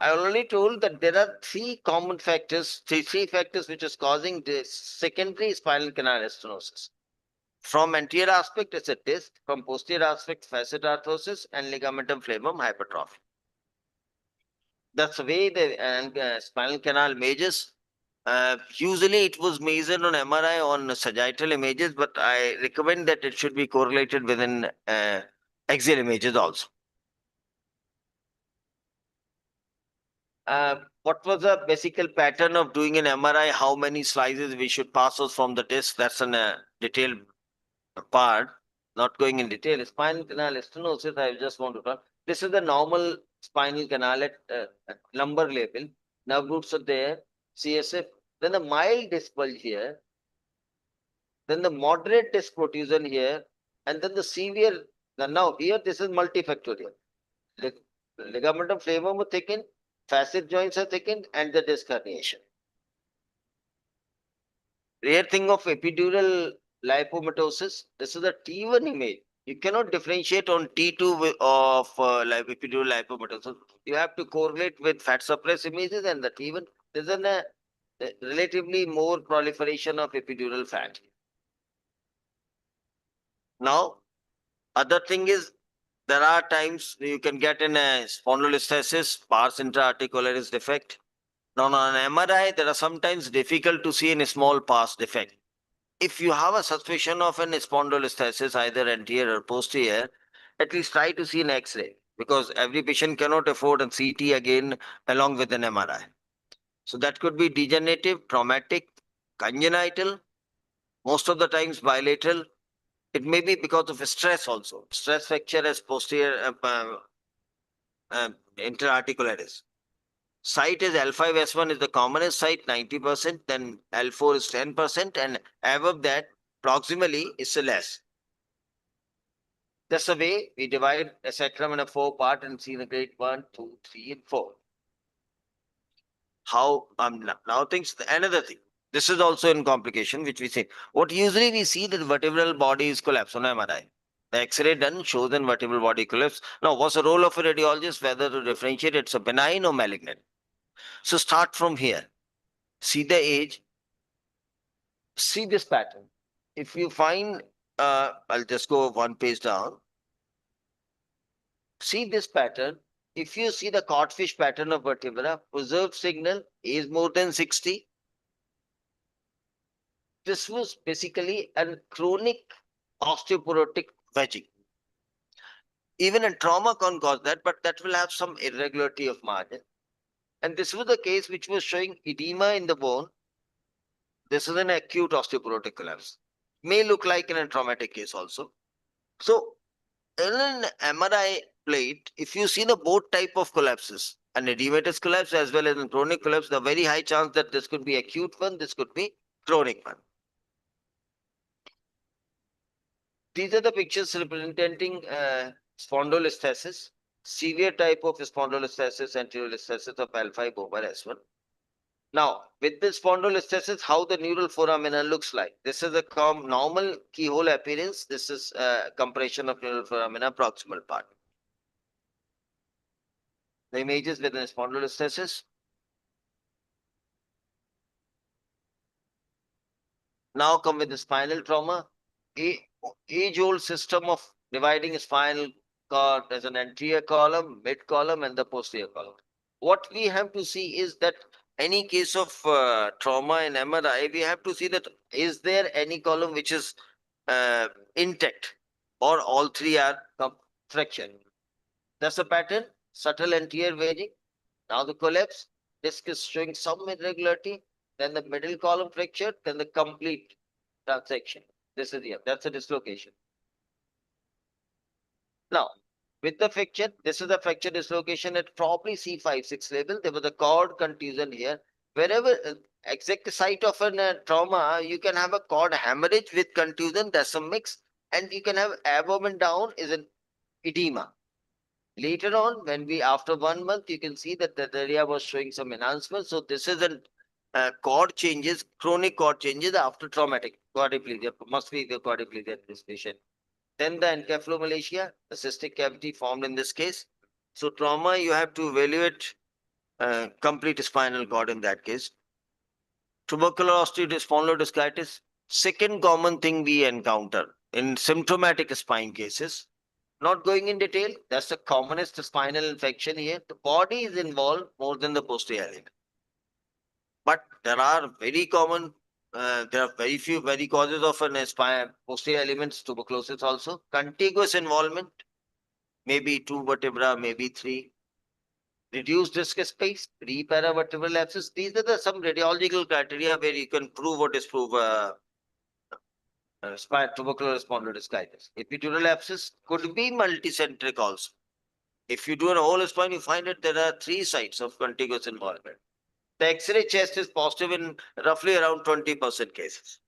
I already told that there are three common factors, three factors which is causing this secondary spinal canal stenosis. From anterior aspect, it's a disc. From posterior aspect, facet arthrosis and ligamentum flavum hypertrophy. That's the way the spinal canal measures. Usually it was measured on MRI on sagittal images, but I recommend that it should be correlated with an axial images also. What was the basic pattern of doing an MRI? How many slices we should pass us from the disc? That's a detailed part. Not going in detail. Spinal canal stenosis, I just want to talk. This is the normal spinal canal at lumbar level. Nerve roots are there. CSF. Then the mild disc bulge here. Then the moderate disc protrusion here. And then the severe. Now here this is multifactorial. Ligamentum flavum thickened. Facet joints are thickened and the disc herniation. Rare thing of epidural lipomatosis. This is a T1 image. You cannot differentiate on T2 of epidural lipomatosis. You have to correlate with fat suppressed images and the T1. There's a relatively more proliferation of epidural fat. Now, other thing is, there are times you can get in a spondylolisthesis, pars intra-articularis defect. Now, on an MRI, there are sometimes difficult to see in a small pars defect. If you have a suspicion of an spondylolisthesis, either anterior or posterior, at least try to see an X-ray, because every patient cannot afford a CT again along with an MRI. So that could be degenerative, traumatic, congenital, most of the times bilateral. It may be because of stress also. Stress fracture as posterior interarticularis. Site is L5, S1 is the commonest site, 90%, then L4 is 10%, and above that, proximally is less. That's the way we divide a sacrum in a 4-part and see the grade 1, 2, 3, and 4. How now things another thing. This is also in complication, which we say. What usually we see that vertebral body is collapsed on MRI. The X-ray done shows an vertebral body collapse. Now, what's the role of a radiologist? Whether to differentiate it's a benign or malignant. So start from here. See the age. See this pattern. If you find, I'll just go one page down. See this pattern. If you see the codfish pattern of vertebra, preserved signal is more than 60. This was basically a chronic osteoporotic wedging. Even a trauma can cause that, but that will have some irregularity of margin. And this was the case which was showing edema in the bone. This is an acute osteoporotic collapse. May look like in a traumatic case also. So in an MRI plate, if you see the both type of collapses, an edematous collapse as well as a chronic collapse, the very high chance that this could be acute one, this could be chronic one. These are the pictures representing spondylolisthesis, severe type of spondylolisthesis and anterolisthesis of L5 over S1. Now, with this spondylolisthesis, how the neural foramina looks like. This is a normal keyhole appearance. This is compression of neural foramina proximal part. The images with the spondylolisthesis. Now come with the spinal trauma. Age-old system of dividing spinal cord as an anterior column, mid column, and the posterior column. What we have to see is that any case of trauma in MRI, we have to see that is there any column which is intact or all three are fractured. That's the pattern, subtle anterior wedging. Now the collapse, disc is showing some irregularity, then the middle column fractured, then the complete transaction. This is here, that's a dislocation. Now, with the fracture, this is the fracture dislocation at probably C5, 6 level. There was a cord contusion here. Wherever exact site of a trauma, you can have a cord hemorrhage with contusion, that's a mix. And you can have above and down is an edema. Later on, when we, after 1 month, you can see that the area was showing some enhancement. So this is a cord changes, chronic cord changes after traumatic quadriplegia. Must be the quadriplegia in this patient. Then the encephalomalacia, the cystic cavity formed in this case. So trauma, you have to evaluate complete spinal cord in that case. Tubercular osteospondylodiscitis, second common thing we encounter in symptomatic spine cases. Not going in detail, that's the commonest spinal infection here. The body is involved more than the posterior element. But there are very common, there are very few very causes of an posterior elements, tuberculosis also. Contiguous involvement, maybe 2 vertebra, maybe 3. Reduced disc space, pre-paravertebral abscess. These are some radiological criteria where you can prove or disprove tubercular spondylolisthesis. Epidural abscess could be multicentric also. If you do a whole spine, you find that there are 3 sites of contiguous involvement. The X-ray chest is positive in roughly around 20% cases.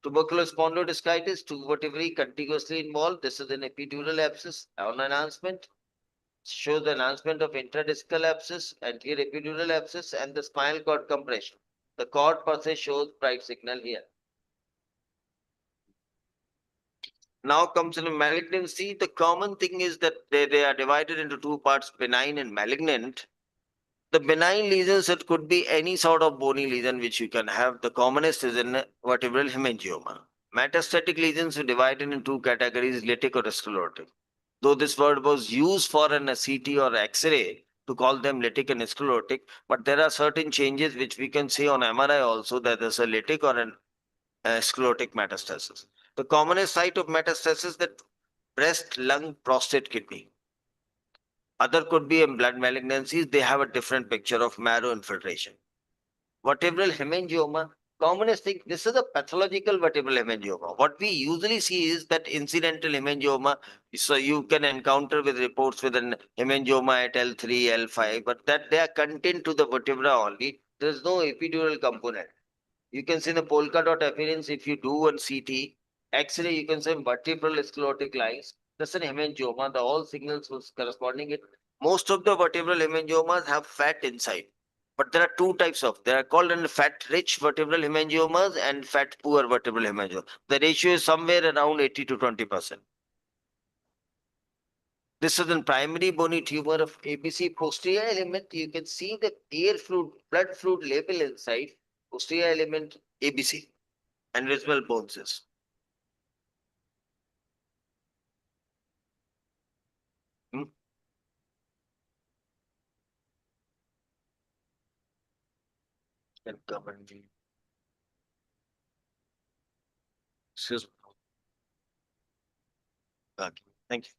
Tubercular spondylolisthesis, 2 vertebrae contiguously involved. This is an epidural abscess on enhancement. Shows the enhancement of intradiscal abscess, anterior epidural abscess, and the spinal cord compression. The cord per se shows bright signal here. Now comes in a malignancy. The common thing is that they are divided into 2 parts, benign and malignant. The benign lesions, it could be any sort of bony lesion which you can have. The commonest is in vertebral hemangioma. Metastatic lesions are divided in 2 categories, lytic or sclerotic. Though this word was used for an CT or X-ray to call them lytic and sclerotic, but there are certain changes which we can see on MRI also that there's a lytic or an sclerotic metastasis. The commonest site of metastasis that breast, lung, prostate, kidney. Other could be in blood malignancies. They have a different picture of marrow infiltration. vertebral hemangioma, commonest thing, this is a pathological vertebral hemangioma. What we usually see is that incidental hemangioma. So you can encounter with reports with an hemangioma at L3, L5, but that they are contained to the vertebra only. There is no epidural component. You can see the polka dot appearance if you do on CT. X-ray, you can see vertebral sclerotic lines. That's an hemangioma. The all signals was corresponding it. Most of the vertebral hemangiomas have fat inside. But there are two types of, they are called fat-rich vertebral hemangiomas and fat-poor vertebral hemangiomas. The ratio is somewhere around 80 to 20%. This is a primary bony tumor of ABC posterior element. You can see the air fluid, blood fluid label inside posterior element ABC and visible bones is. Hmm? Can come and view. Excuse me. Okay, thank you.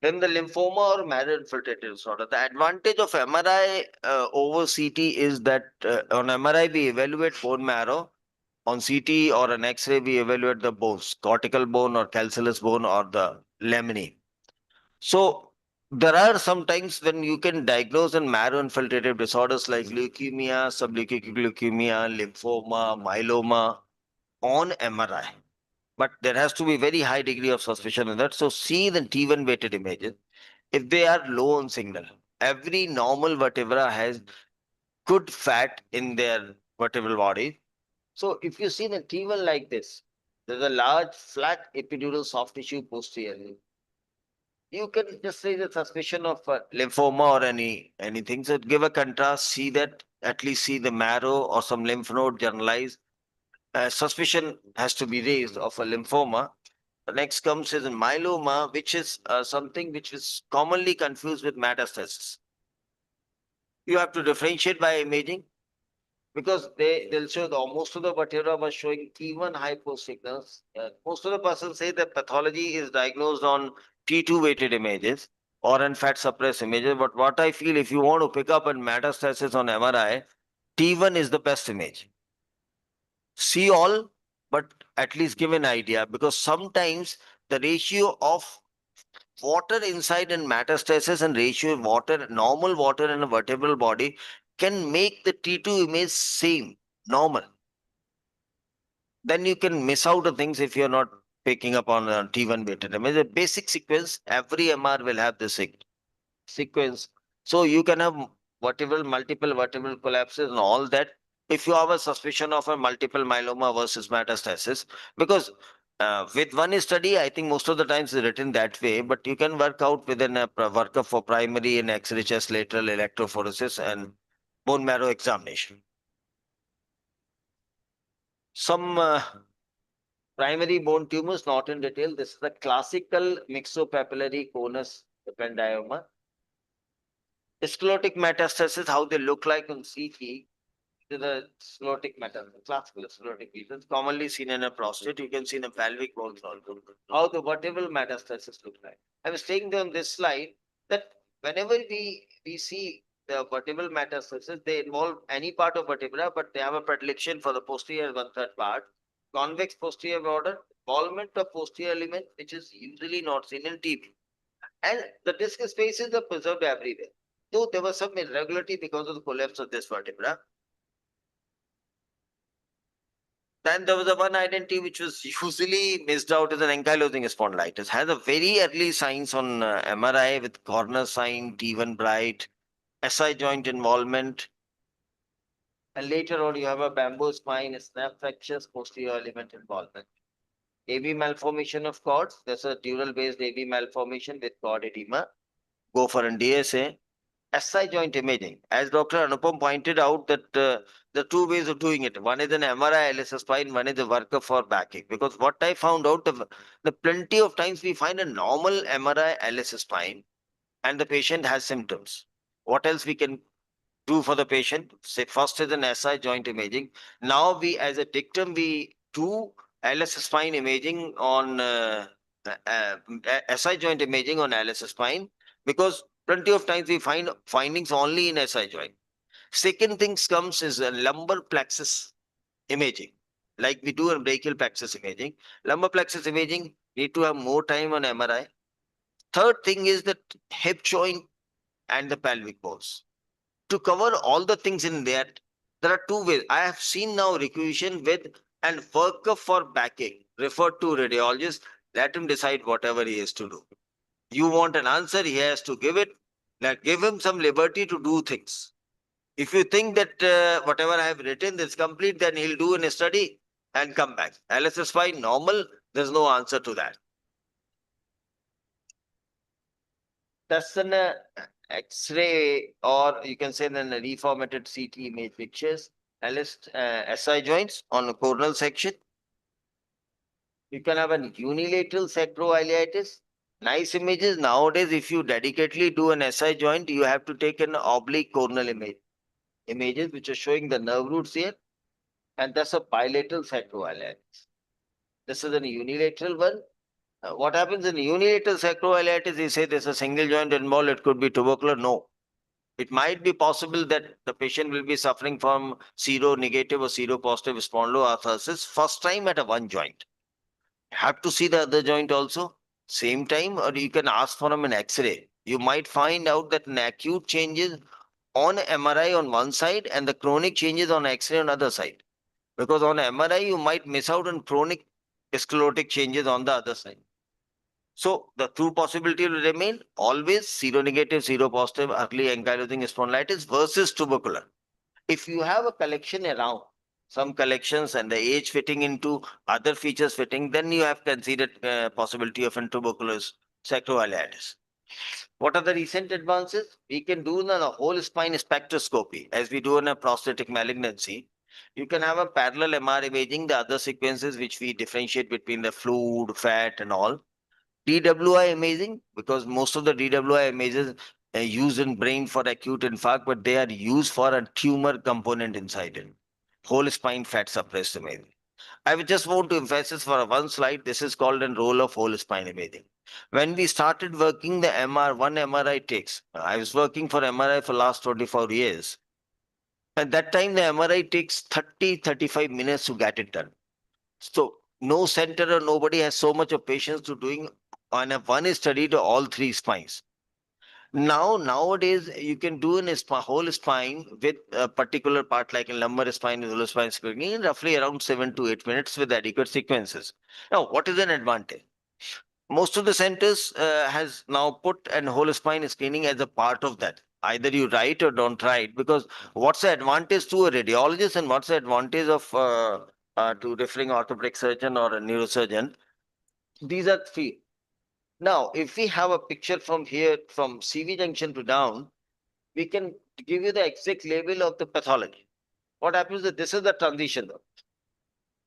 Then the lymphoma or marrow infiltrated disorder. The advantage of MRI over CT is that on MRI we evaluate bone marrow. On CT or an X-ray we evaluate the bones, cortical bone or cancellous bone or the lamina. So there are some times when you can diagnose in marrow infiltrative disorders like leukemia, subleukic leukemia, lymphoma, myeloma on MRI. But there has to be very high degree of suspicion in that. So see the T1 weighted images. If they are low on signal, every normal vertebra has good fat in their vertebral body. So if you see the T1 like this, there's a large flat epidural soft tissue posteriorly. You can just say the suspicion of lymphoma or anything. So give a contrast, see that, at least see the marrow or some lymph node generalized. Suspicion has to be raised of a lymphoma. The next comes is myeloma, which is something which is commonly confused with metastasis. You have to differentiate by imaging because they'll show most of the vertebra was showing T1 hypo signals. Most of the persons say that pathology is diagnosed on T2 weighted images or in fat suppressed images. But what I feel, if you want to pick up a metastasis on MRI, T1 is the best image. See all, but at least give an idea, because sometimes the ratio of water inside in metastasis and ratio of water, normal water in a vertebral body can make the T2 image same, normal. Then you can miss out the things if you're not picking up on a T1 weighted image. The basic sequence, every MR will have the sequence. So you can have multiple vertebral collapses and all that. If you have a suspicion of a multiple myeloma versus metastasis, because with one study, I think most of the times it's written that way, but you can work out within a workup for primary and X-ray chest lateral electrophoresis and bone marrow examination. Some primary bone tumors, not in detail. This is the classical myxopapillary conus ependyoma. Sclerotic metastasis, how they look like on CT, to the sclerotic metastasis, classical sclerotic lesions, commonly seen in a prostate. You can see in the pelvic bones also. How the vertebral metastasis look like. I was taking on this slide that whenever we see the vertebral metastasis, they involve any part of vertebra, but they have a predilection for the posterior one-third part. Convex posterior border, involvement of posterior element, which is usually not seen in TB. And the disc spaces are preserved everywhere. Though there was some irregularity because of the collapse of this vertebra. Then there was a one identity which was usually missed out as an ankylosing spondylitis. Has a very early signs on MRI with corner sign, T1 bright, SI joint involvement. And later on, you have a bamboo spine, snap fractures, posterior element involvement. AV malformation of cords. There's a dural based AV malformation with cord edema. Go for an DSA. SI joint imaging. As Dr. Anupam pointed out that the two ways of doing it. One is an MRI LSS spine, one is a workup for backache. Because what I found out, the plenty of times we find a normal MRI LSS spine and the patient has symptoms. What else we can do for the patient? Say first is an SI joint imaging. Now we, as a dictum, we do LSS spine imaging on SI joint imaging on LSS spine, because plenty of times we find findings only in SI joint. Second things comes is a lumbar plexus imaging. Like we do in brachial plexus imaging, lumbar plexus imaging need to have more time on MRI. Third thing is that hip joint and the pelvic bones. To cover all the things in that, there are two ways. I have seen now requisition with and workup for backing referred to radiologist. Let him decide whatever he has to do. You want an answer, he has to give it. Now give him some liberty to do things. If you think that whatever I have written is complete, then he'll do a study and come back. LSS fine, normal, there's no answer to that. That's an X-ray, or you can say then a reformatted CT image pictures. SI joints on the coronal section. You can have an unilateral sacroiliitis. Nice images. Nowadays, if you dedicatedly do an SI joint, you have to take an oblique coronal images which are showing the nerve roots here. And that's a bilateral sacroiliitis. This is a unilateral one. What happens in unilateral sacroiliitis? You say there's a single joint involved, it could be tubercular. No. It might be possible that the patient will be suffering from seronegative or seropositive spondyloarthritis first time at a one joint. Have to see the other joint also same time, or you can ask for an X-ray. You might find out that an acute changes on MRI on one side and the chronic changes on X-ray on other side. Because on MRI you might miss out on chronic sclerotic changes on the other side. So the true possibility will remain always seronegative, seropositive, early ankylosing spondylitis versus tubercular. If you have a collection around, some collections and the age fitting into other features fitting, then you have considered possibility of an tuberculosis sacroiliitis. What are the recent advances? We can do the whole spine spectroscopy as we do in a prostatic malignancy. You can have a parallel MR imaging the other sequences which we differentiate between the fluid, fat and all. DWI imaging, because most of the DWI images are used in brain for acute infarct, but they are used for a tumor component inside it. Whole spine fat suppressed imaging. I would just want to emphasize for one slide, this is called a role of whole spine imaging. When we started working the one MRI takes, I was working for MRI for last 24 years. At that time, the MRI takes 35 minutes to get it done. So no center or nobody has so much of patience to doing on a one study to all three spines. Nowadays, you can do in a whole spine with a particular part like a lumbar spine, ulnar spine screening in roughly around 7 to 8 minutes with adequate sequences. Now, what is an advantage? Most of the centers has now put an whole spine screening as a part of that. Either you write or don't write, because what's the advantage to a radiologist and what's the advantage of to referring orthopedic surgeon or a neurosurgeon? These are three. Now, if we have a picture from here, from CV junction to down, we can give you the exact label of the pathology. What happens is this is the transition.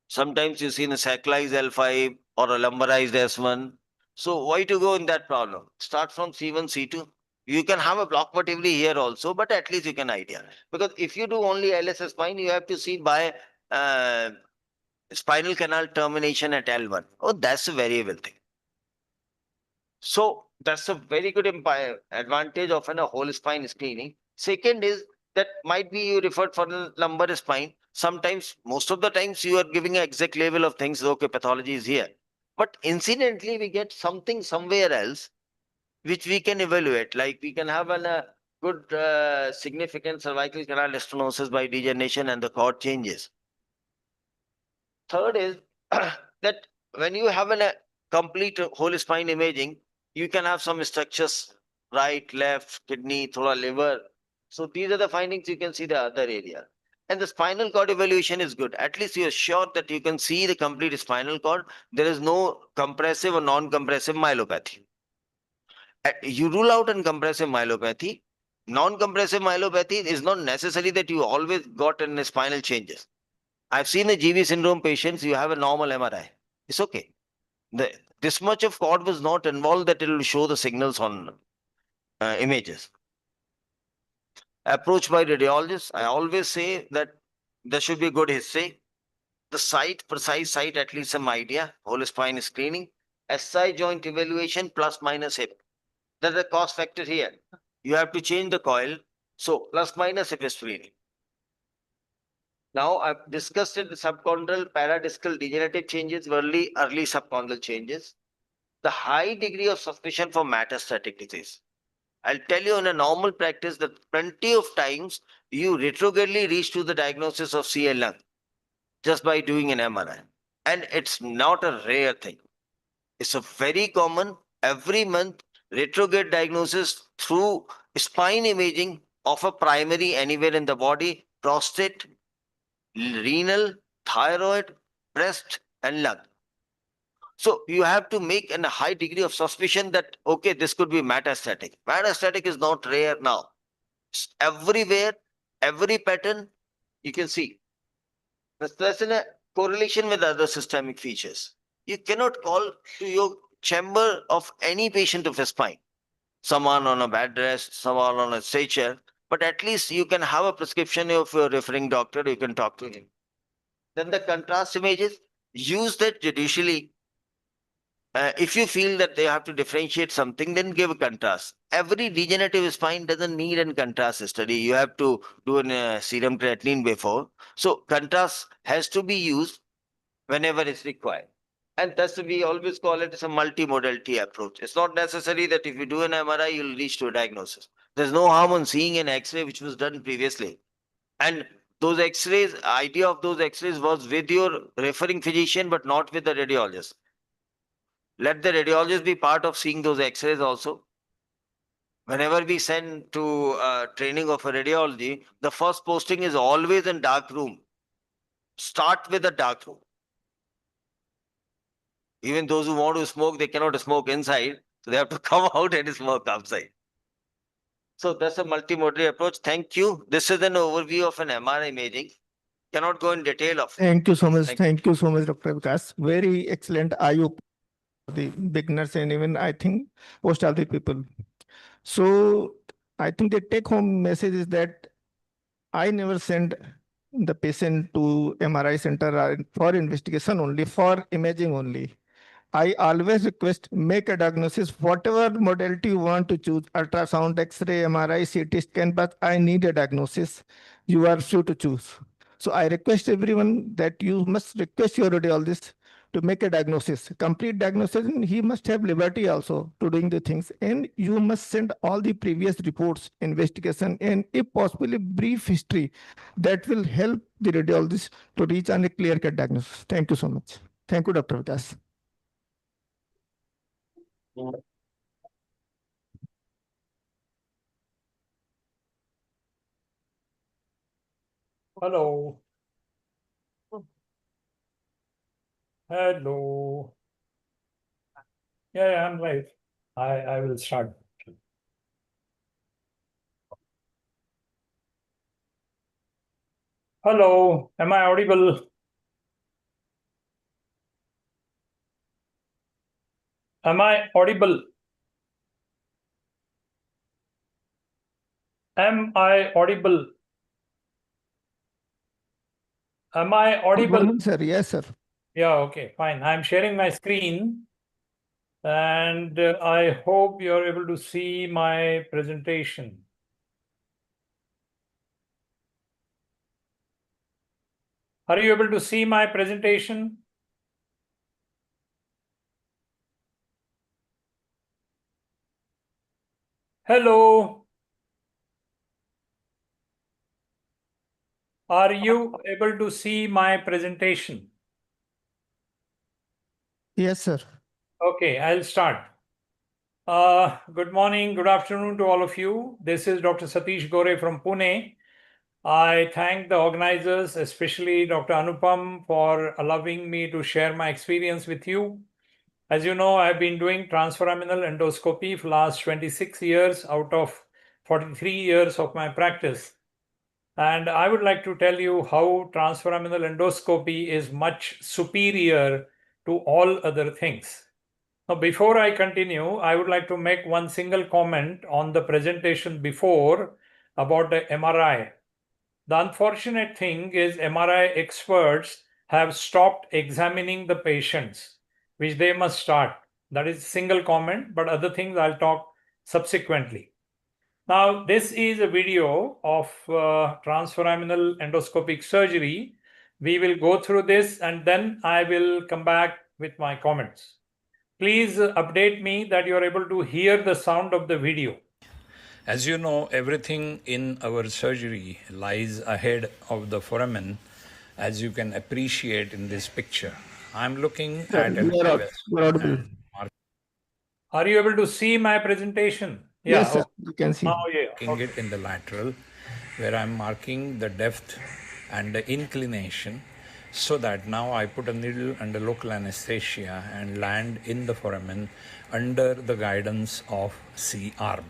Sometimes you see in a sacralized L5 or a lumbarized S1. So why to go in that problem? Start from C1, C2. You can have a block vertebrae here also, but at least you can idea. Because if you do only LSS spine, you have to see by spinal canal termination at L1. Oh, that's a variable thing. So that's a very good advantage of a whole spine screening. Second is that might be you referred for the lumbar spine. Sometimes, most of the times, you are giving an exact level of things. Okay, pathology is here, but incidentally, we get something somewhere else which we can evaluate. Like we can have a good significant cervical canal stenosis by degeneration and the cord changes. Third is that when you have a complete whole spine imaging, you can have some structures, right, left, kidney, thoda liver. So these are the findings. You can see the other area. And the spinal cord evaluation is good. At least you're sure that you can see the complete spinal cord. There is no compressive or non-compressive myelopathy. You rule out uncompressive myelopathy. Non-compressive myelopathy is not necessary that you always got in spinal changes. I've seen the GV syndrome patients, you have a normal MRI. It's okay. This much of cord was not involved that it will show the signals on images. Approach by radiologists, I always say that there should be good history. The site, precise site, at least some idea. Whole spine screening. SI joint evaluation plus minus hip. That's the cost factor here. You have to change the coil. So plus minus hip screening. Now I've discussed it, the subchondral paradiscal degenerative changes, early subchondral changes, the high degree of suspicion for metastatic disease. I'll tell you in a normal practice that plenty of times you retrogradely reach to the diagnosis of CL lung just by doing an MRI. And it's not a rare thing. It's a very common, every month, retrograde diagnosis through spine imaging of a primary anywhere in the body, prostate, renal, thyroid, breast, and lung. So you have to make a high degree of suspicion that, okay, this could be metastatic. Metastatic is not rare now. It's everywhere, every pattern you can see. That's in a correlation with other systemic features. You cannot call to your chamber of any patient of a spine, someone on a bed rest, someone on a stretcher, but at least you can have a prescription of your referring doctor, you can talk to him. Then the contrast images, use that judicially. If you feel that they have to differentiate something, then give a contrast. Every degenerative spine doesn't need a contrast study. You have to do a serum creatinine before. So contrast has to be used whenever it's required. And thus we always call it as a multimodality approach. It's not necessary that if you do an MRI, you'll reach to a diagnosis. There's no harm on seeing an X-ray which was done previously. And those X-rays, idea of those X-rays was with your referring physician, but not with the radiologist. Let the radiologist be part of seeing those X-rays also. Whenever we send to training of a radiology, the first posting is always in dark room. Start with a dark room. Even those who want to smoke, they cannot smoke inside. So they have to come out and smoke outside. So that's a multimodal approach. Thank you. This is an overview of an MRI imaging. Cannot go in detail of. Thank you so much. Thank you. Thank you so much, Dr. Vikas. Very excellent eye-opener for the beginners and even I think most of the people. So I think the take-home message is that I never send the patient to MRI center for investigation only, for imaging only. I always request make a diagnosis, whatever modality you want to choose, ultrasound, X-ray, MRI, CT scan, but I need a diagnosis. You are free to choose. So I request everyone that you must request your radiologist to make a diagnosis, complete diagnosis, and he must have liberty also to doing the things. And you must send all the previous reports, investigation, and if possibly brief history that will help the radiologist to reach on a clear-cut diagnosis. Thank you so much. Thank you, Dr. Vikas. Hello. Hello. Yeah, I'm live. I will start. Hello, am I audible? Am I audible? Am I audible? Am I audible? Good, sir. Yes, sir. Yeah, okay, fine. I'm sharing my screen and I hope you're able to see my presentation. Are you able to see my presentation? Hello. Are you able to see my presentation? Yes, sir. Okay, I'll start. Good morning, good afternoon to all of you. This is Dr. Satish Gore from Pune. I thank the organizers, especially Dr. Anupam, for allowing me to share my experience with you. As you know, I've been doing transforaminal endoscopy for the last 26 years out of 43 years of my practice. And I would like to tell you how transforaminal endoscopy is much superior to all other things. Now, before I continue, I would like to make one single comment on the presentation before about the MRI. The unfortunate thing is MRI experts have stopped examining the patients, which they must start. That is a single comment, but other things I'll talk subsequently. Now, this is a video of transforaminal endoscopic surgery. We will go through this and then I will come back with my comments. Please update me that you are able to hear the sound of the video. As you know, everything in our surgery lies ahead of the foramen, as you can appreciate in this picture. I'm looking at You are audible. Are you able to see my presentation? Yes, sir. Okay. You can see. Oh, yeah. Marking it in the lateral, where I'm marking the depth and the inclination, so that now I put a needle under local anesthesia and land in the foramen under the guidance of C-arm.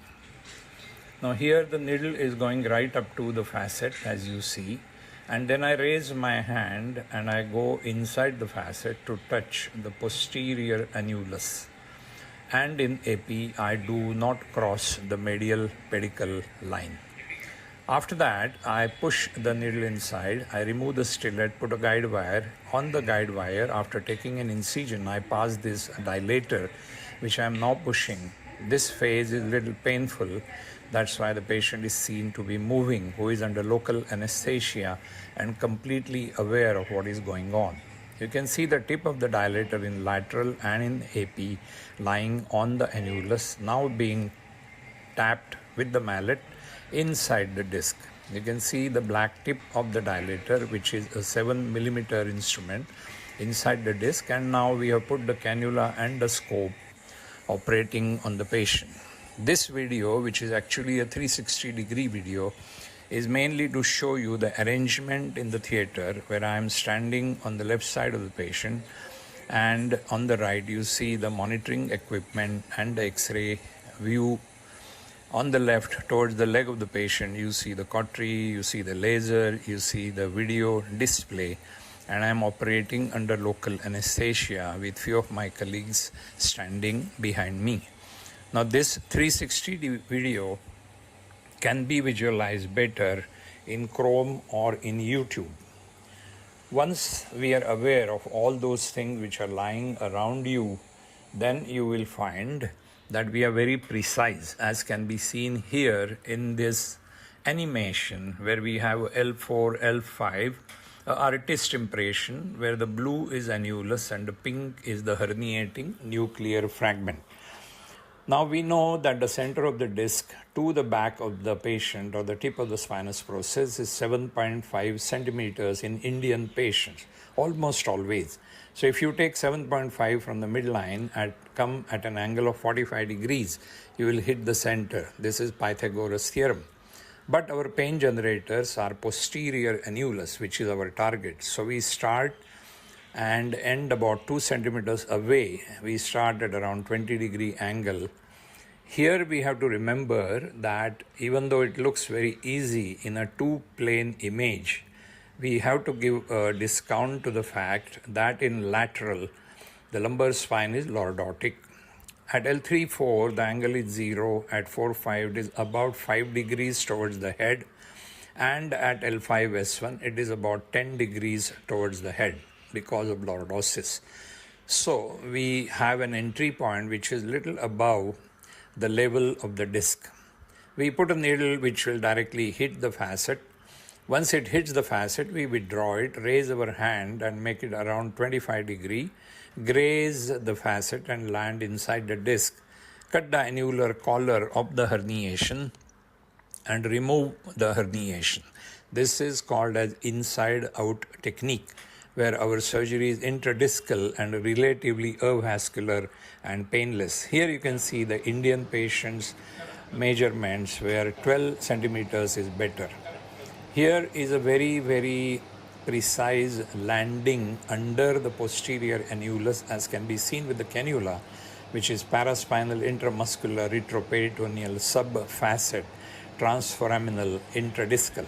Now here the needle is going right up to the facet, as you see, and then I raise my hand and I go inside the facet to touch the posterior annulus. And in AP, I do not cross the medial pedicle line. After that, I push the needle inside, I remove the stylet, put a guide wire. On the guide wire, after taking an incision, I pass this dilator, which I am now pushing. This phase is a little painful. That's why the patient is seen to be moving, who is under local anesthesia and completely aware of what is going on. You can see the tip of the dilator in lateral and in AP lying on the annulus, now being tapped with the mallet inside the disc. You can see the black tip of the dilator, which is a 7 millimeter instrument inside the disc, and now we have put the cannula and the scope operating on the patient. This video, which is actually a 360-degree video, is mainly to show you the arrangement in the theater, where I am standing on the left side of the patient, and on the right you see the monitoring equipment and the X-ray view. On the left, towards the leg of the patient, you see the cautery, you see the laser, you see the video display, and I am operating under local anesthesia with few of my colleagues standing behind me. Now this 360 video can be visualized better in Chrome or in YouTube. Once we are aware of all those things which are lying around you, then you will find that we are very precise, as can be seen here in this animation, where we have L4, L5, artist impression, where the blue is annulus and the pink is the herniating nuclear fragment. Now we know that the center of the disc to the back of the patient, or the tip of the spinous process, is 7.5 centimeters in Indian patients, almost always. So if you take 7.5 from the midline and come at an angle of 45 degrees, you will hit the center. This is Pythagoras theorem. But our pain generators are posterior annulus, which is our target. So we start and end about 2 centimeters away. We start at around 20-degree angle. Here we have to remember that even though it looks very easy in a two-plane image, we have to give a discount to the fact that in lateral, the lumbar spine is lordotic. At L3-4, the angle is 0. At 4-5, it is about 5 degrees towards the head. And at L5-S1, it is about 10 degrees towards the head because of lordosis. So we have an entry point which is little above the level of the disc. We put a needle which will directly hit the facet. Once it hits the facet, we withdraw it, raise our hand and make it around 25 degree, graze the facet and land inside the disc, cut the annular collar of the herniation and remove the herniation. This is called as inside-out technique, where our surgery is intradiscal and relatively avascular and painless. Here you can see the Indian patient's measurements, where 12 centimeters is better. Here is a very, very precise landing under the posterior annulus, as can be seen with the cannula, which is paraspinal intramuscular retroperitoneal subfacet transforaminal intradiscal.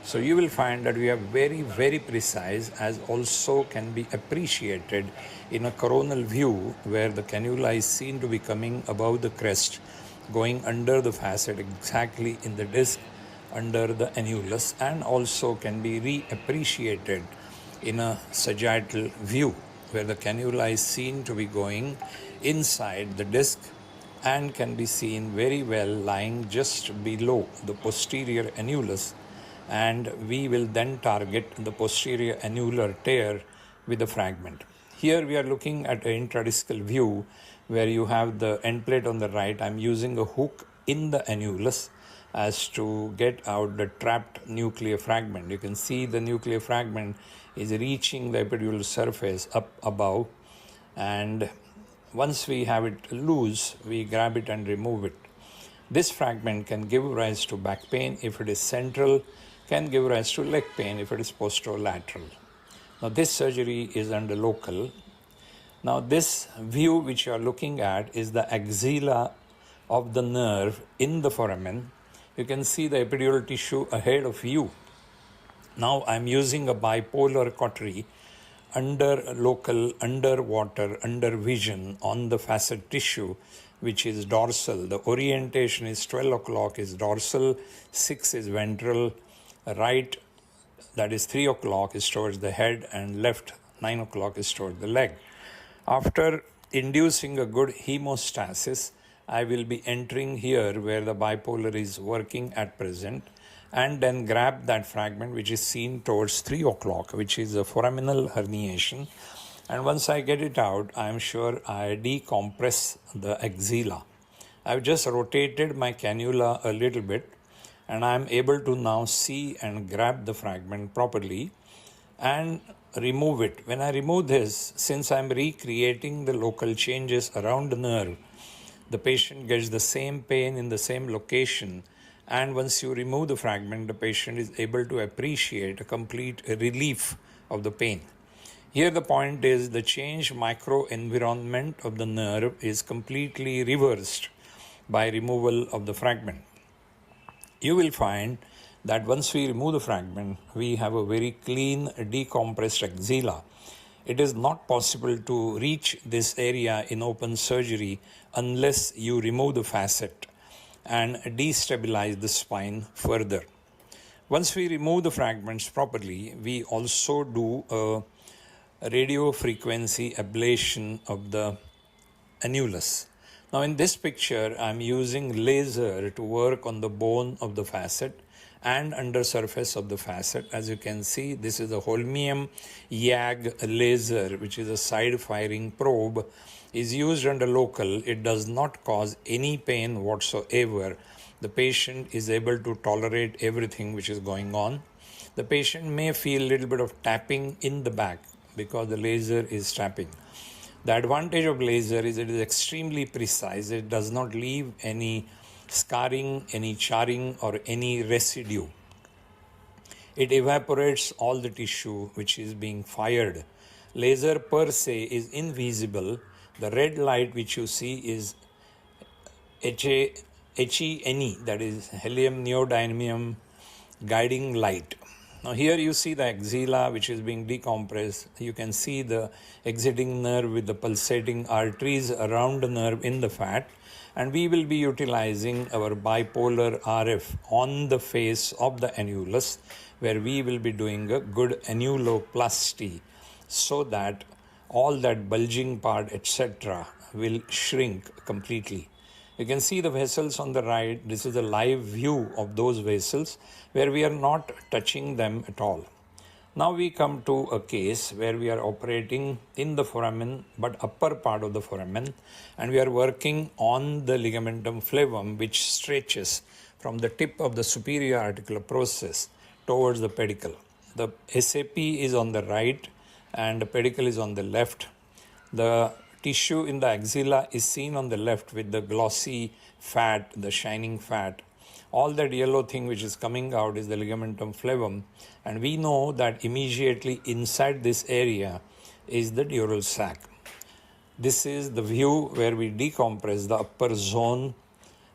So you will find that we are very, very precise, as also can be appreciated in a coronal view, where the cannula is seen to be coming above the crest, going under the facet exactly in the disc under the annulus, and also can be reappreciated in a sagittal view, where the cannula is seen to be going inside the disc and can be seen very well lying just below the posterior annulus, and we will then target the posterior annular tear with the fragment. Here we are looking at an intradiscal view where you have the end plate on the right. I'm using a hook in the annulus as to get out the trapped nuclear fragment. You can see the nuclear fragment is reaching the epidural surface up above, and once we have it loose, we grab it and remove it. This fragment can give rise to back pain if it is central, can give rise to leg pain if it is posterolateral. Now this surgery is under local. Now this view which you are looking at is the axilla of the nerve in the foramen. You can see the epidural tissue ahead of you. Now I'm using a bipolar cautery under local, underwater, under vision on the facet tissue, which is dorsal. The orientation is 12 o'clock is dorsal, 6 is ventral, right, that is 3 o'clock is towards the head, and left 9 o'clock is towards the leg. After inducing a good hemostasis, I will be entering here where the bipolar is working at present, and then grab that fragment which is seen towards 3 o'clock, which is a foraminal herniation. And once I get it out, I am sure I decompress the axilla. I've just rotated my cannula a little bit, and I'm able to now see and grab the fragment properly and remove it. When I remove this, since I'm recreating the local changes around the nerve, the patient gets the same pain in the same location, and once you remove the fragment, the patient is able to appreciate a complete relief of the pain. Here the point is the changed microenvironment of the nerve is completely reversed by removal of the fragment. You will find that once we remove the fragment, we have a very clean decompressed axilla. It is not possible to reach this area in open surgery unless you remove the facet and destabilize the spine further. Once we remove the fragments properly, we also do a radio frequency ablation of the annulus. Now in this picture, I'm using laser to work on the bone of the facet and undersurface of the facet. As you can see, this is a holmium YAG laser, which is a side firing probe, is used under local. It does not cause any pain whatsoever. The patient is able to tolerate everything which is going on. The patient may feel a little bit of tapping in the back because the laser is tapping. The advantage of laser is it is extremely precise. It does not leave any scarring, any charring, or any residue. It evaporates all the tissue which is being fired. Laser per se is invisible. The red light which you see is HENE, that is helium neodymium guiding light. Now here you see the axilla which is being decompressed. You can see the exiting nerve with the pulsating arteries around the nerve in the fat. And we will be utilizing our bipolar RF on the face of the annulus, where we will be doing a good annuloplasty so that all that bulging part, etc., will shrink completely. You can see the vessels on the right. This is a live view of those vessels where we are not touching them at all. Now we come to a case where we are operating in the foramen, but upper part of the foramen, and we are working on the ligamentum flavum, which stretches from the tip of the superior articular process towards the pedicle. The SAP is on the right and the pedicle is on the left. The tissue in the axilla is seen on the left with the glossy fat, the shining fat. All that yellow thing which is coming out is the ligamentum flavum, and we know that immediately inside this area is the dural sac. This is the view where we decompress the upper zone.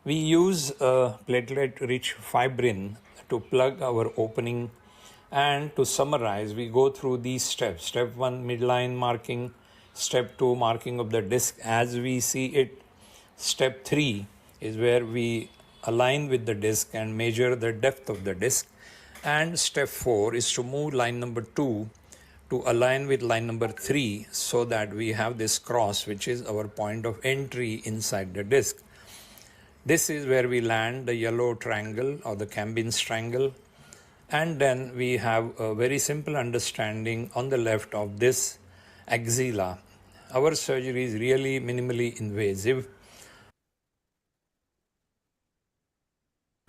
We use a platelet-rich fibrin to plug our opening, and to summarize, we go through these steps. Step 1, midline marking. Step 2, marking of the disc as we see it. Step 3 is where we align with the disc and measure the depth of the disc. And step 4 is to move line number 2 to align with line number 3 so that we have this cross, which is our point of entry inside the disc. This is where we land the yellow triangle or the Cambin's triangle. And then we have a very simple understanding on the left of this axilla. Our surgery is really minimally invasive,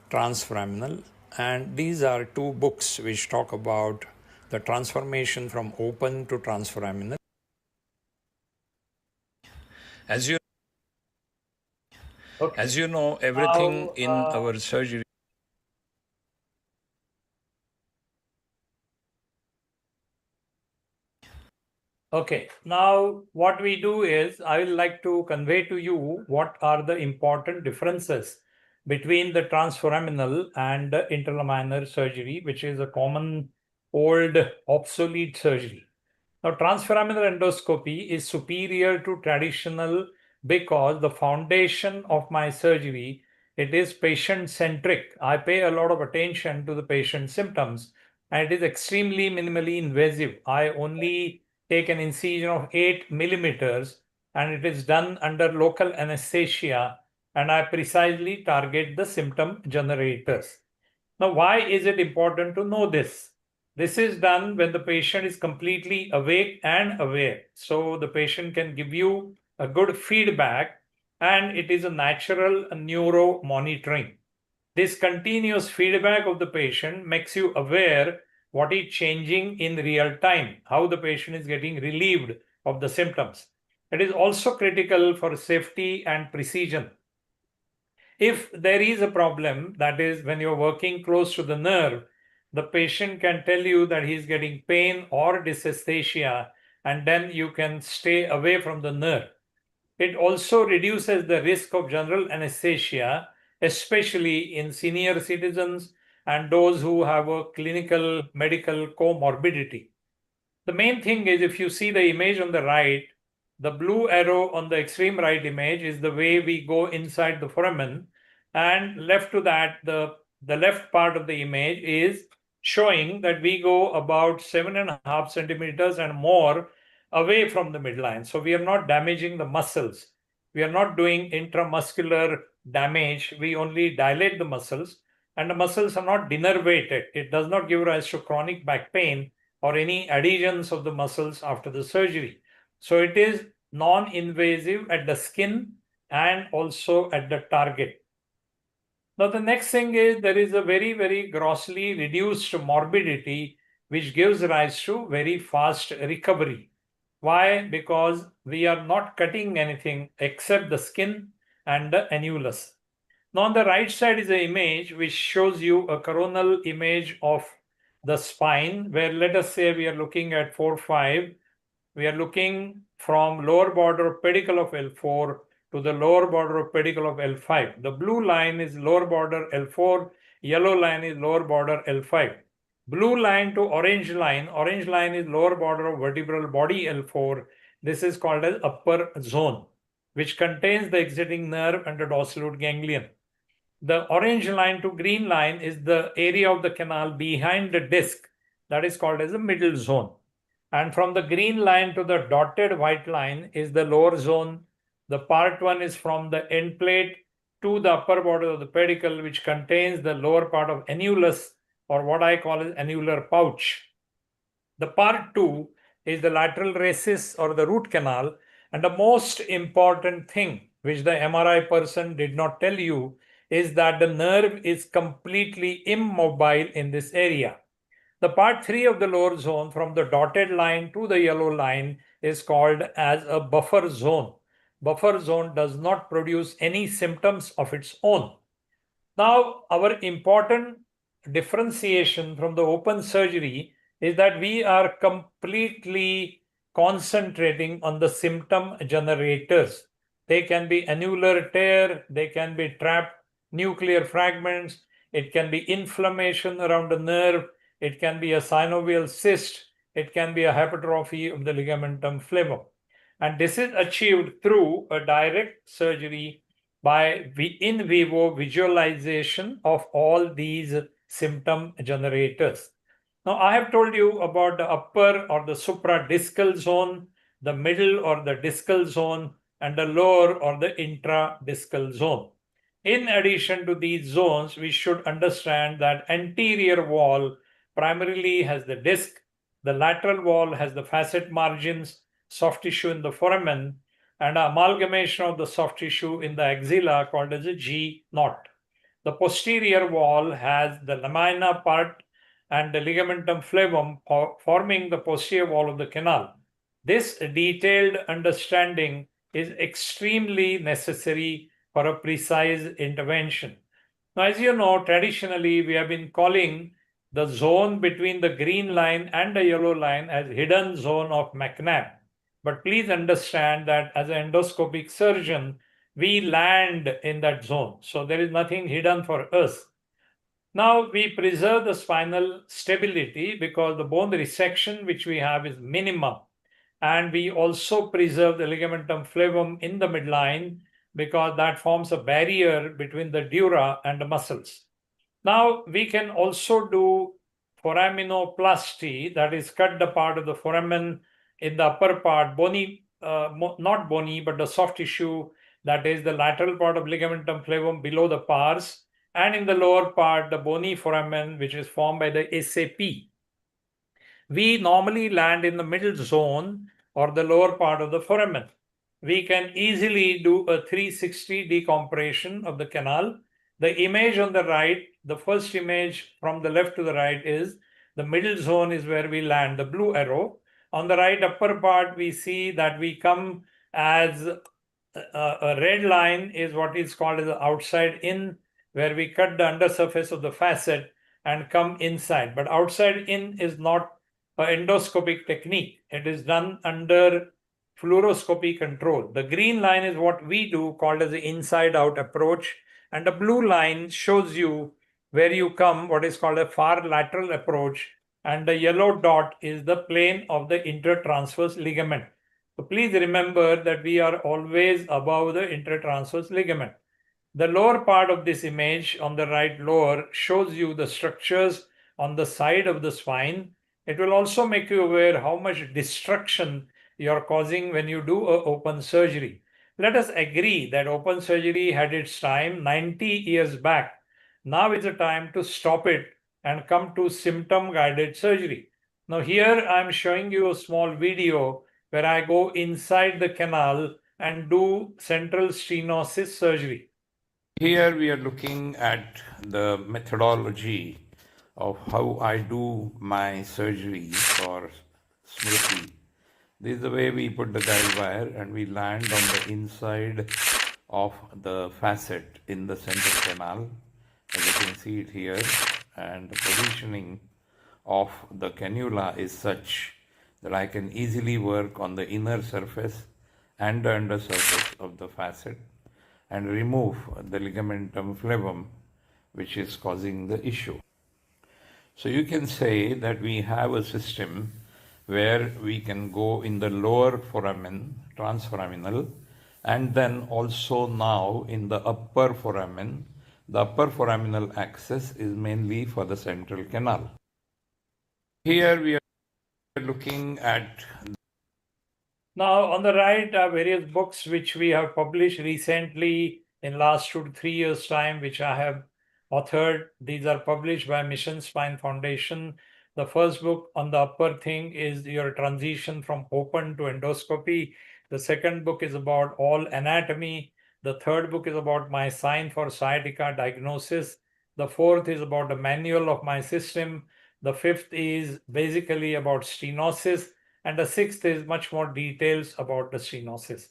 transforaminal, and these are two books which talk about the transformation from open to transforaminal. As you know, everything Now, in our surgery. Okay, now what we do is I will like to convey to you what are the important differences between the transforaminal and the interlaminar surgery, which is a common old obsolete surgery. Now, transforaminal endoscopy is superior to traditional because the foundation of my surgery, it is patient-centric. I pay a lot of attention to the patient symptoms, and it is extremely minimally invasive. I only take an incision of 8 millimeters, and it is done under local anesthesia, and I precisely target the symptom generators. Now, why is it important to know this? This is done when the patient is completely awake and aware. So the patient can give you a good feedback, and it is a natural neuro monitoring. This continuous feedback of the patient makes you aware what is changing in real time, how the patient is getting relieved of the symptoms. It is also critical for safety and precision. If there is a problem, that is when you're working close to the nerve, the patient can tell you that he's getting pain or dysesthesia, and then you can stay away from the nerve. It also reduces the risk of general anesthesia, especially in senior citizens and those who have a clinical medical comorbidity. The main thing is, if you see the image on the right, the blue arrow on the extreme right image is the way we go inside the foramen, and left to that, the left part of the image is showing that we go about 7.5 centimeters and more away from the midline. So we are not damaging the muscles. We are not doing intramuscular damage. We only dilate the muscles, and the muscles are not denervated. It does not give rise to chronic back pain or any adhesions of the muscles after the surgery. So it is non-invasive at the skin and also at the target. Now, the next thing is there is a very, very grossly reduced morbidity, which gives rise to very fast recovery. Why? Because we are not cutting anything except the skin and the annulus. Now, on the right side is an image which shows you a coronal image of the spine, where let us say we are looking at 4-5. We are looking from lower border of pedicle of L4 to the lower border of pedicle of L5. The blue line is lower border L4, yellow line is lower border L5. Blue line to orange line is lower border of vertebral body L4. This is called as upper zone, which contains the exiting nerve and the dorsal root ganglion. The orange line to green line is the area of the canal behind the disc, that is called as the middle zone. And from the green line to the dotted white line is the lower zone. The part 1 is from the end plate to the upper border of the pedicle, which contains the lower part of annulus, or what I call as annular pouch. The part 2 is the lateral rhesus or the root canal. And the most important thing which the MRI person did not tell you is that the nerve is completely immobile in this area. The part 3 of the lower zone, from the dotted line to the yellow line, is called as a buffer zone. Buffer zone does not produce any symptoms of its own. Now, our important differentiation from the open surgery is that we are completely concentrating on the symptom generators. They can be annular tear, they can be trapped nuclear fragments, it can be inflammation around the nerve, it can be a synovial cyst, it can be a hypertrophy of the ligamentum flavum. And this is achieved through a direct surgery by in vivo visualization of all these symptom generators. Now, I have told you about the upper or the supradiscal zone, the middle or the discal zone, and the lower or the intradiscal zone. In addition to these zones, we should understand that anterior wall primarily has the disc, the lateral wall has the facet margins, soft tissue in the foramen, and amalgamation of the soft tissue in the axilla called as a G knot. The posterior wall has the lamina part and the ligamentum flavum forming the posterior wall of the canal. This detailed understanding is extremely necessary for a precise intervention. Now, as you know, traditionally we have been calling the zone between the green line and the yellow line as hidden zone of McNabb. But please understand that as an endoscopic surgeon, we land in that zone. So there is nothing hidden for us. Now we preserve the spinal stability because the bone resection which we have is minimum. And we also preserve the ligamentum flavum in the midline because that forms a barrier between the dura and the muscles. Now we can also do foraminoplasty, that is cut the part of the foramen in the upper part, bony, not bony, but the soft tissue, that is the lateral part of ligamentum flavum below the pars, and in the lower part, the bony foramen, which is formed by the SAP. We normally land in the middle zone or the lower part of the foramen. We can easily do a 360 decompression of the canal. The image on the right, the first image from the left to the right is the middle zone is where we land, the blue arrow. On the right upper part, we see that we come as a red line is what is called as the outside in, where we cut the undersurface of the facet and come inside. But outside in is not an endoscopic technique. It is done under fluoroscopy control. The green line is what we do, called as the inside out approach. And the blue line shows you where you come, what is called a far lateral approach. And the yellow dot is the plane of the intertransverse ligament. So please remember that we are always above the intertransverse ligament. The lower part of this image on the right lower shows you the structures on the side of the spine. It will also make you aware how much destruction you are causing when you do an open surgery. Let us agree that open surgery had its time 90 years back. Now is the time to stop it and come to symptom-guided surgery. Now here I am showing you a small video where I go inside the canal and do central stenosis surgery. Here we are looking at the methodology of how I do my surgery for Smriti. This is the way we put the guide wire and we land on the inside of the facet in the central canal. As you can see it here, and the positioning of the cannula is such that I can easily work on the inner surface and the under surface of the facet and remove the ligamentum flavum, which is causing the issue. So you can say that we have a system where we can go in the lower foramen, transforaminal, and then also now in the upper foramen. The upper foraminal axis is mainly for the central canal. Here we are looking at. Now on the right are various books which we have published recently in last 2 to 3 years time, which I have authored. These are published by Mission Spine Foundation. The first book on the upper thing is your transition from open to endoscopy. The second book is about all anatomy. The third book is about my sign for sciatica diagnosis. The fourth is about the manual of my system. The fifth is basically about stenosis. And the sixth is much more details about the stenosis.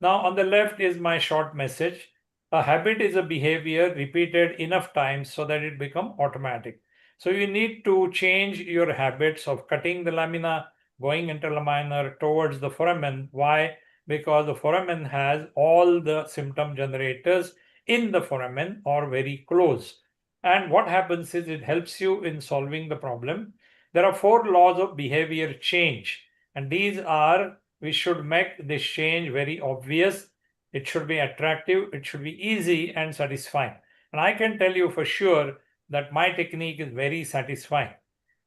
Now on the left is my short message. A habit is a behavior repeated enough times so that it becomes automatic. So you need to change your habits of cutting the lamina, going interlaminar towards the foramen. Why? Because the foramen has all the symptom generators in the foramen or very close. And what happens is it helps you in solving the problem. There are 4 laws of behavior change. And these are, we should make this change very obvious. It should be attractive, it should be easy and satisfying. And I can tell you for sure that my technique is very satisfying.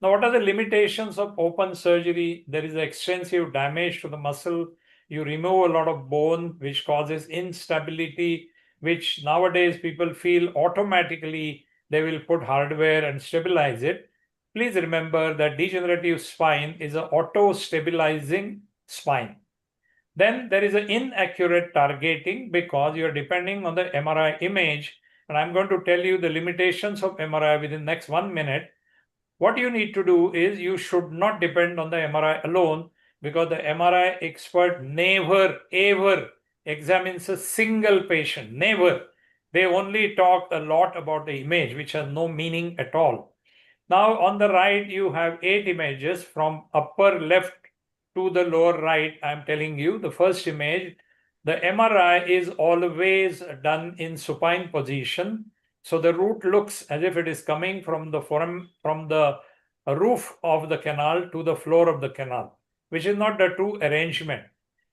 Now, what are the limitations of open surgery? There is extensive damage to the muscle. You remove a lot of bone, which causes instability. which nowadays people feel automatically they will put hardware and stabilize it. Please remember that degenerative spine is an auto-stabilizing spine. Then there is an inaccurate targeting because you're depending on the MRI image. And I'm going to tell you the limitations of MRI within the next 1 minute. What you need to do is you should not depend on the MRI alone, because the MRI expert never ever examines a single patient. Never. They only talk a lot about the image, which has no meaning at all. Now on the right, you have 8 images from upper left to the lower right. I'm telling you the first image. The MRI is always done in supine position. So the root looks as if it is coming from the roof of the canal to the floor of the canal, which is not the true arrangement.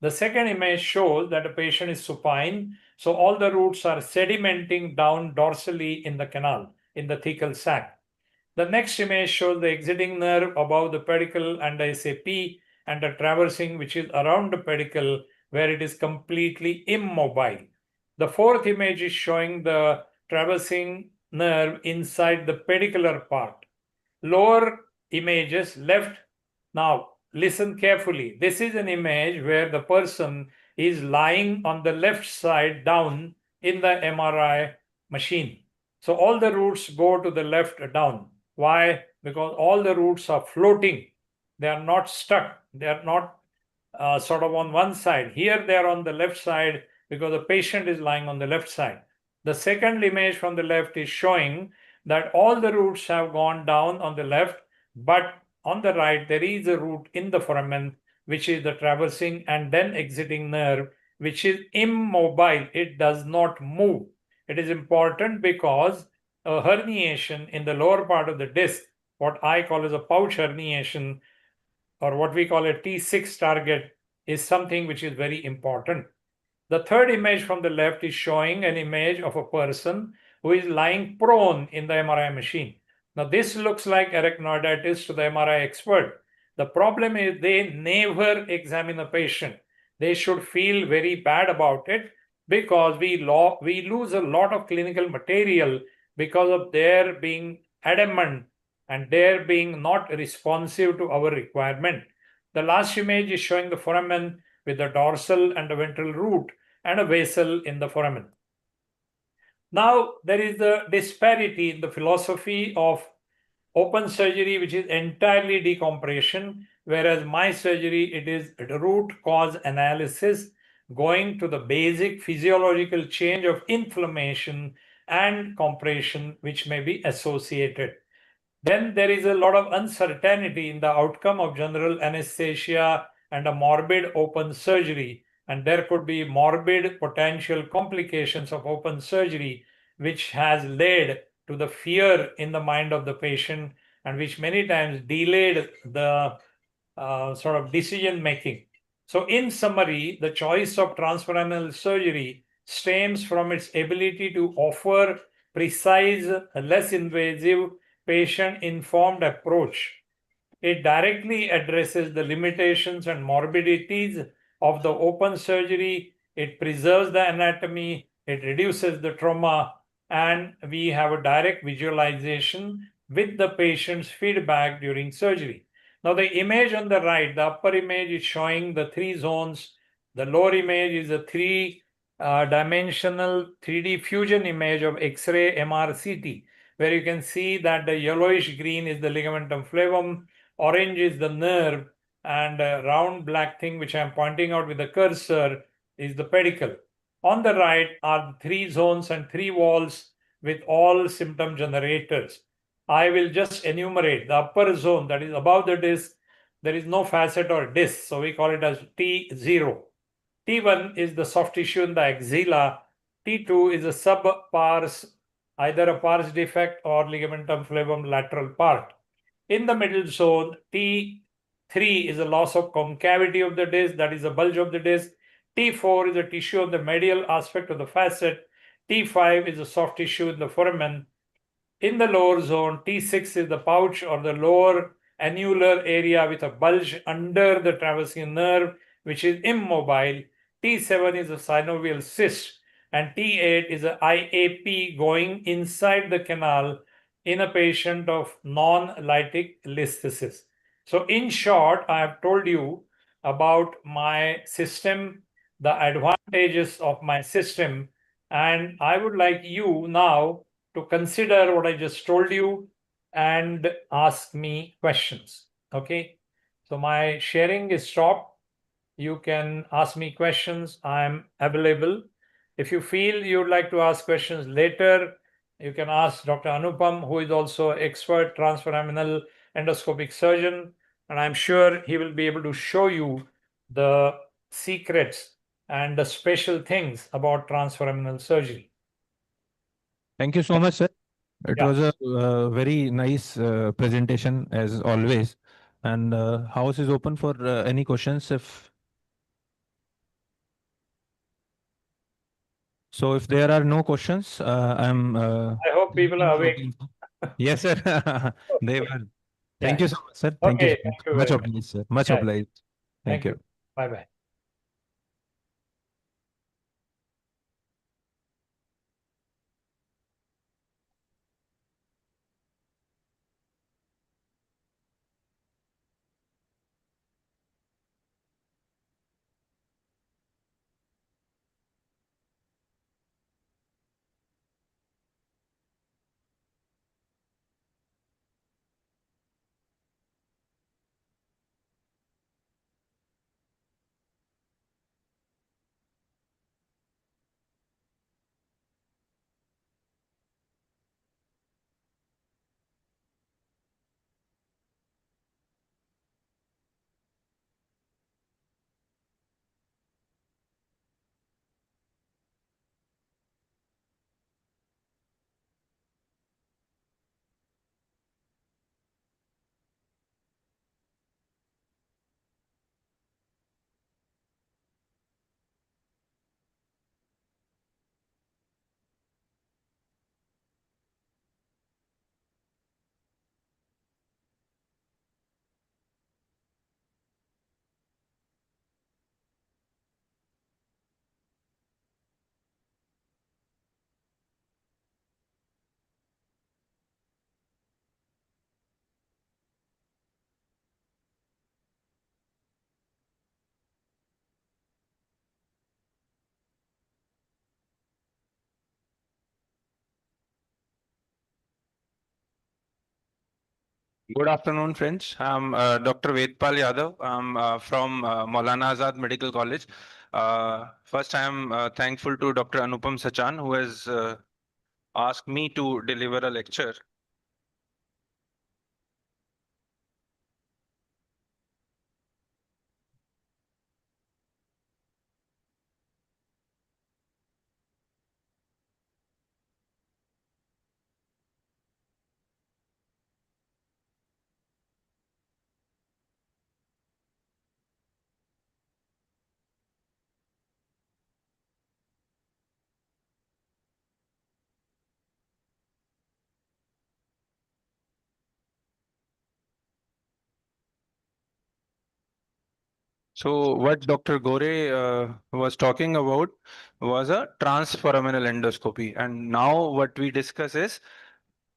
The second image shows that a patient is supine. So all the roots are sedimenting down dorsally in the canal, in the thecal sac. The next image shows the exiting nerve above the pedicle and the SAP, and the traversing which is around the pedicle where it is completely immobile. The fourth image is showing the traversing nerve inside the pedicular part. Lower images left. Now listen carefully. This is an image where the person is lying on the left side down in the MRI machine. So all the roots go to the left down. Why? Because all the roots are floating. They are not stuck. They are not sort of on one side. Here they are on the left side because the patient is lying on the left side. The second image from the left is showing that all the roots have gone down on the left, but on the right there is a root in the foramen, which is the traversing and then exiting nerve, which is immobile. It does not move. It is important because a herniation in the lower part of the disc, what I call as a pouch herniation, or what we call a T6 target, is something which is very important. The third image from the left is showing an image of a person who is lying prone in the MRI machine. Now this looks like arachnoiditis to the MRI expert. The problem is they never examine a patient. They should feel very bad about it because we lose a lot of clinical material because of their being adamant and their being not responsive to our requirement. The last image is showing the foramen with the dorsal and the ventral root and a vessel in the foramen. Now there is a disparity in the philosophy of open surgery, which is entirely decompression, whereas my surgery, it is root cause analysis, going to the basic physiological change of inflammation and compression which may be associated. Then there is a lot of uncertainty in the outcome of general anesthesia and a morbid open surgery, and there could be morbid potential complications of open surgery, which has led to the fear in the mind of the patient and which many times delayed the sort of decision making. So in summary, the choice of transforaminal surgery stems from its ability to offer precise, less invasive, patient-informed approach. It directly addresses the limitations and morbidities of the open surgery. It preserves the anatomy, it reduces the trauma, and we have a direct visualization with the patient's feedback during surgery. Now the image on the right, the upper image is showing the 3 zones. The lower image is a 3-dimensional 3D fusion image of X-ray MRCT, where you can see that the yellowish green is the ligamentum flavum, orange is the nerve, and a round black thing which I am pointing out with the cursor is the pedicle. On the right are the 3 zones and 3 walls with all symptom generators. I will just enumerate the upper zone, that is above the disc. There is no facet or disc, so we call it as T0. T1 is the soft tissue in the axilla. T2 is a subpars, either a pars defect or ligamentum flavum lateral part. In the middle zone, T3 is a loss of concavity of the disc, that is a bulge of the disc. T4 is a tissue of the medial aspect of the facet. T5 is a soft tissue in the foramen. In the lower zone, T6 is the pouch or the lower annular area with a bulge under the traversing nerve, which is immobile. T7 is a synovial cyst. and T8 is a IAP going inside the canal in a patient of non-lytic listhesis. So in short, I have told you about my system, the advantages of my system, and I would like you now to consider what I just told you and ask me questions. Okay, so my sharing is stopped. You can ask me questions. I'm available. If you feel you'd like to ask questions later, you can ask Dr. Anupam, who is also expert transforaminal endoscopic surgeon, and I'm sure he will be able to show you the secrets and the special things about transforaminal surgery. Thank you so much, sir. It Yeah. was a very nice presentation as always. And house is open for any questions. If there are no questions, I'm. I hope people are awake. Yes, sir. They Okay. were. Thank Yeah. you so much, sir. Thank you Okay. so Thank much. you Much very much. obliged, sir. Much Yeah. obliged. Thank you. Bye bye. Good afternoon, friends. I'm Dr. Vedpal Yadav. I'm from Maulana Azad Medical College. First, I'm thankful to Dr. Anupam Sachan, who has asked me to deliver a lecture. So what Dr. Gore was talking about was a transforaminal endoscopy. And now what we discuss is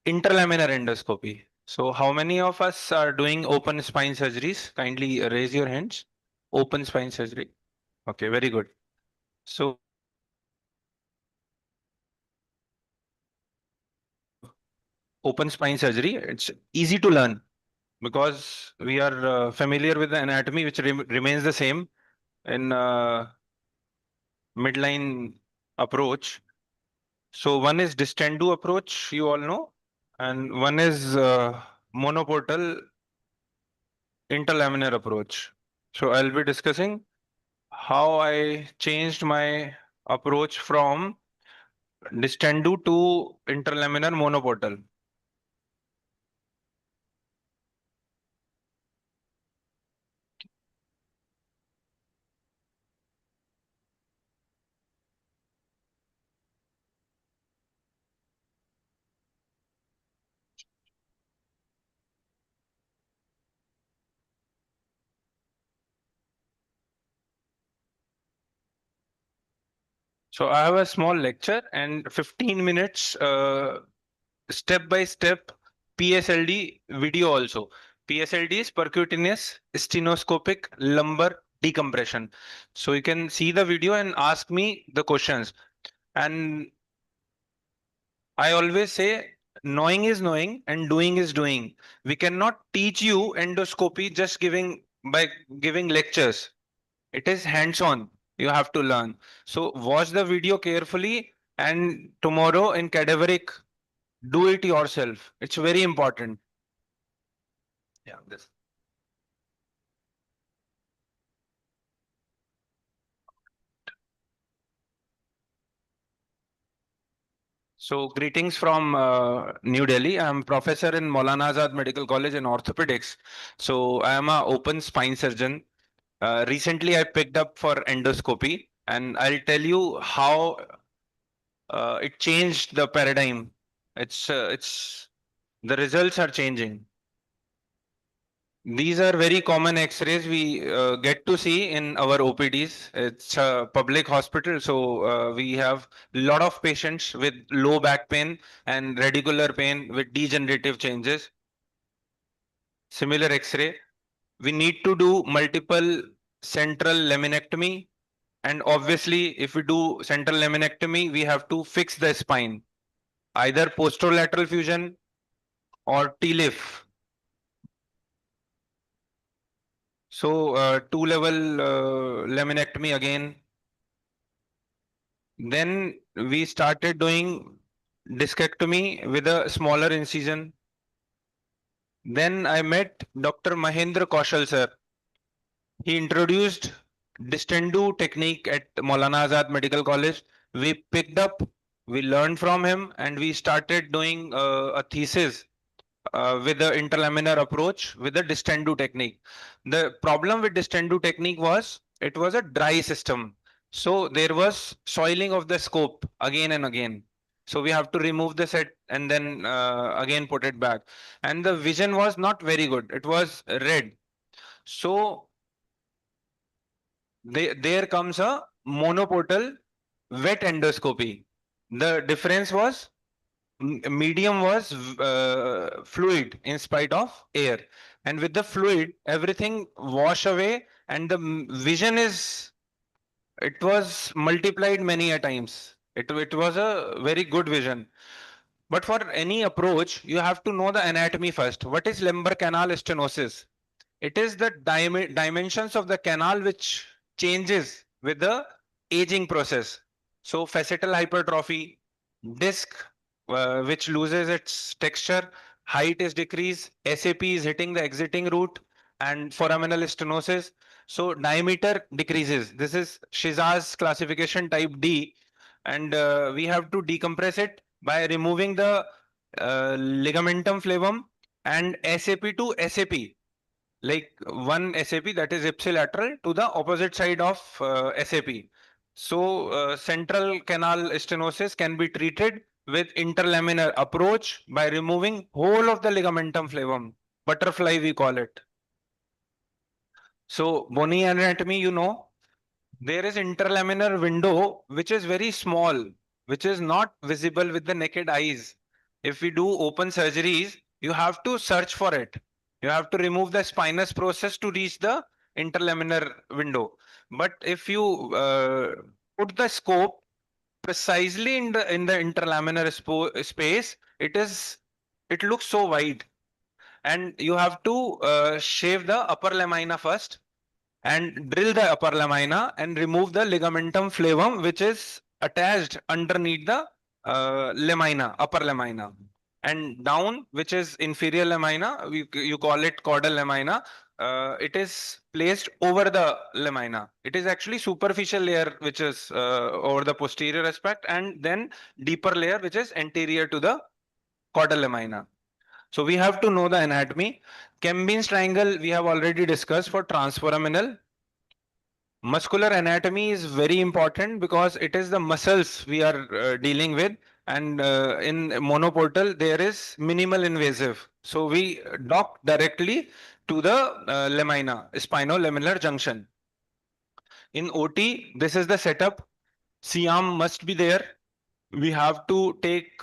interlaminar endoscopy. So how many of us are doing open spine surgeries? Kindly raise your hands. Open spine surgery. Okay, very good. So open spine surgery, it's easy to learn because we are familiar with the anatomy which remains the same in midline approach. So one is distendu approach, you all know, and one is monoportal interlaminar approach. So I'll be discussing how I changed my approach from distendu to interlaminar monoportal. So I have a small lecture and 15 minutes step by step PSLD video also. PSLD is percutaneous stenoscopic lumbar decompression. So you can see the video and ask me the questions. And I always say knowing is knowing and doing is doing. We cannot teach you endoscopy just giving by giving lectures. It is hands-on. You have to learn. So watch the video carefully and tomorrow in cadaveric, do it yourself. It's very important. Yeah, this. So greetings from New Delhi. I'm professor in Maulana Azad Medical College in orthopedics. So I am a open spine surgeon. Recently, I picked up for endoscopy, and I'll tell you how it changed the paradigm. It's the results are changing. These are very common X-rays we get to see in our OPDs. It's a public hospital, so we have a lot of patients with low back pain and radicular pain with degenerative changes. Similar X-ray. We need to do multiple central laminectomy, and obviously, if we do central laminectomy, we have to fix the spine, either posterolateral fusion or TLIF. So two-level laminectomy again. Then we started doing discectomy with a smaller incision. Then I met Dr. Mahendra Kaushal sir. He introduced Distendu technique at Maulana Azad Medical College. We picked up, we learned from him, and we started doing a thesis with the interlaminar approach with the Distendu technique. The problem with Distendu technique was it was a dry system. So there was soiling of the scope again and again. So we have to remove the set and then again put it back. And the vision was not very good. It was red. So there comes a monoportal wet endoscopy. The difference was medium was fluid in spite of air, and with the fluid everything wash away and the vision is it was multiplied many a times. It was a very good vision. But for any approach you have to know the anatomy first. What is lumbar canal stenosis? It is the dimensions of the canal which changes with the aging process. So facetal hypertrophy, disc which loses its texture, height is decreased, SAP is hitting the exiting route, and foraminal stenosis. So diameter decreases. This is Shiza's classification type D, and we have to decompress it by removing the ligamentum flavum and SAP to SAP, like one SAP that is ipsilateral to the opposite side of SAP. So central canal stenosis can be treated with interlaminar approach by removing whole of the ligamentum flavum. Butterfly we call it. So bony anatomy, you know, there is interlaminar window which is very small, which is not visible with the naked eyes. If we do open surgeries, you have to search for it. You have to remove the spinous process to reach the interlaminar window. But if you put the scope precisely in the interlaminar space, it looks so wide, and you have to shave the upper lamina first and drill the upper lamina and remove the ligamentum flavum which is attached underneath the lamina, upper lamina, and down which is inferior lamina, you call it caudal lamina. It is placed over the lamina. It is actually superficial layer which is over the posterior aspect, and then deeper layer which is anterior to the caudal lamina. So we have to know the anatomy. Kembin's triangle we have already discussed for transforaminal. Muscular anatomy is very important because it is the muscles we are dealing with, and in monoportal there is minimal invasive. So we dock directly to the lamina, spinolaminar junction. In OT, this is the setup. CAM must be there. We have to take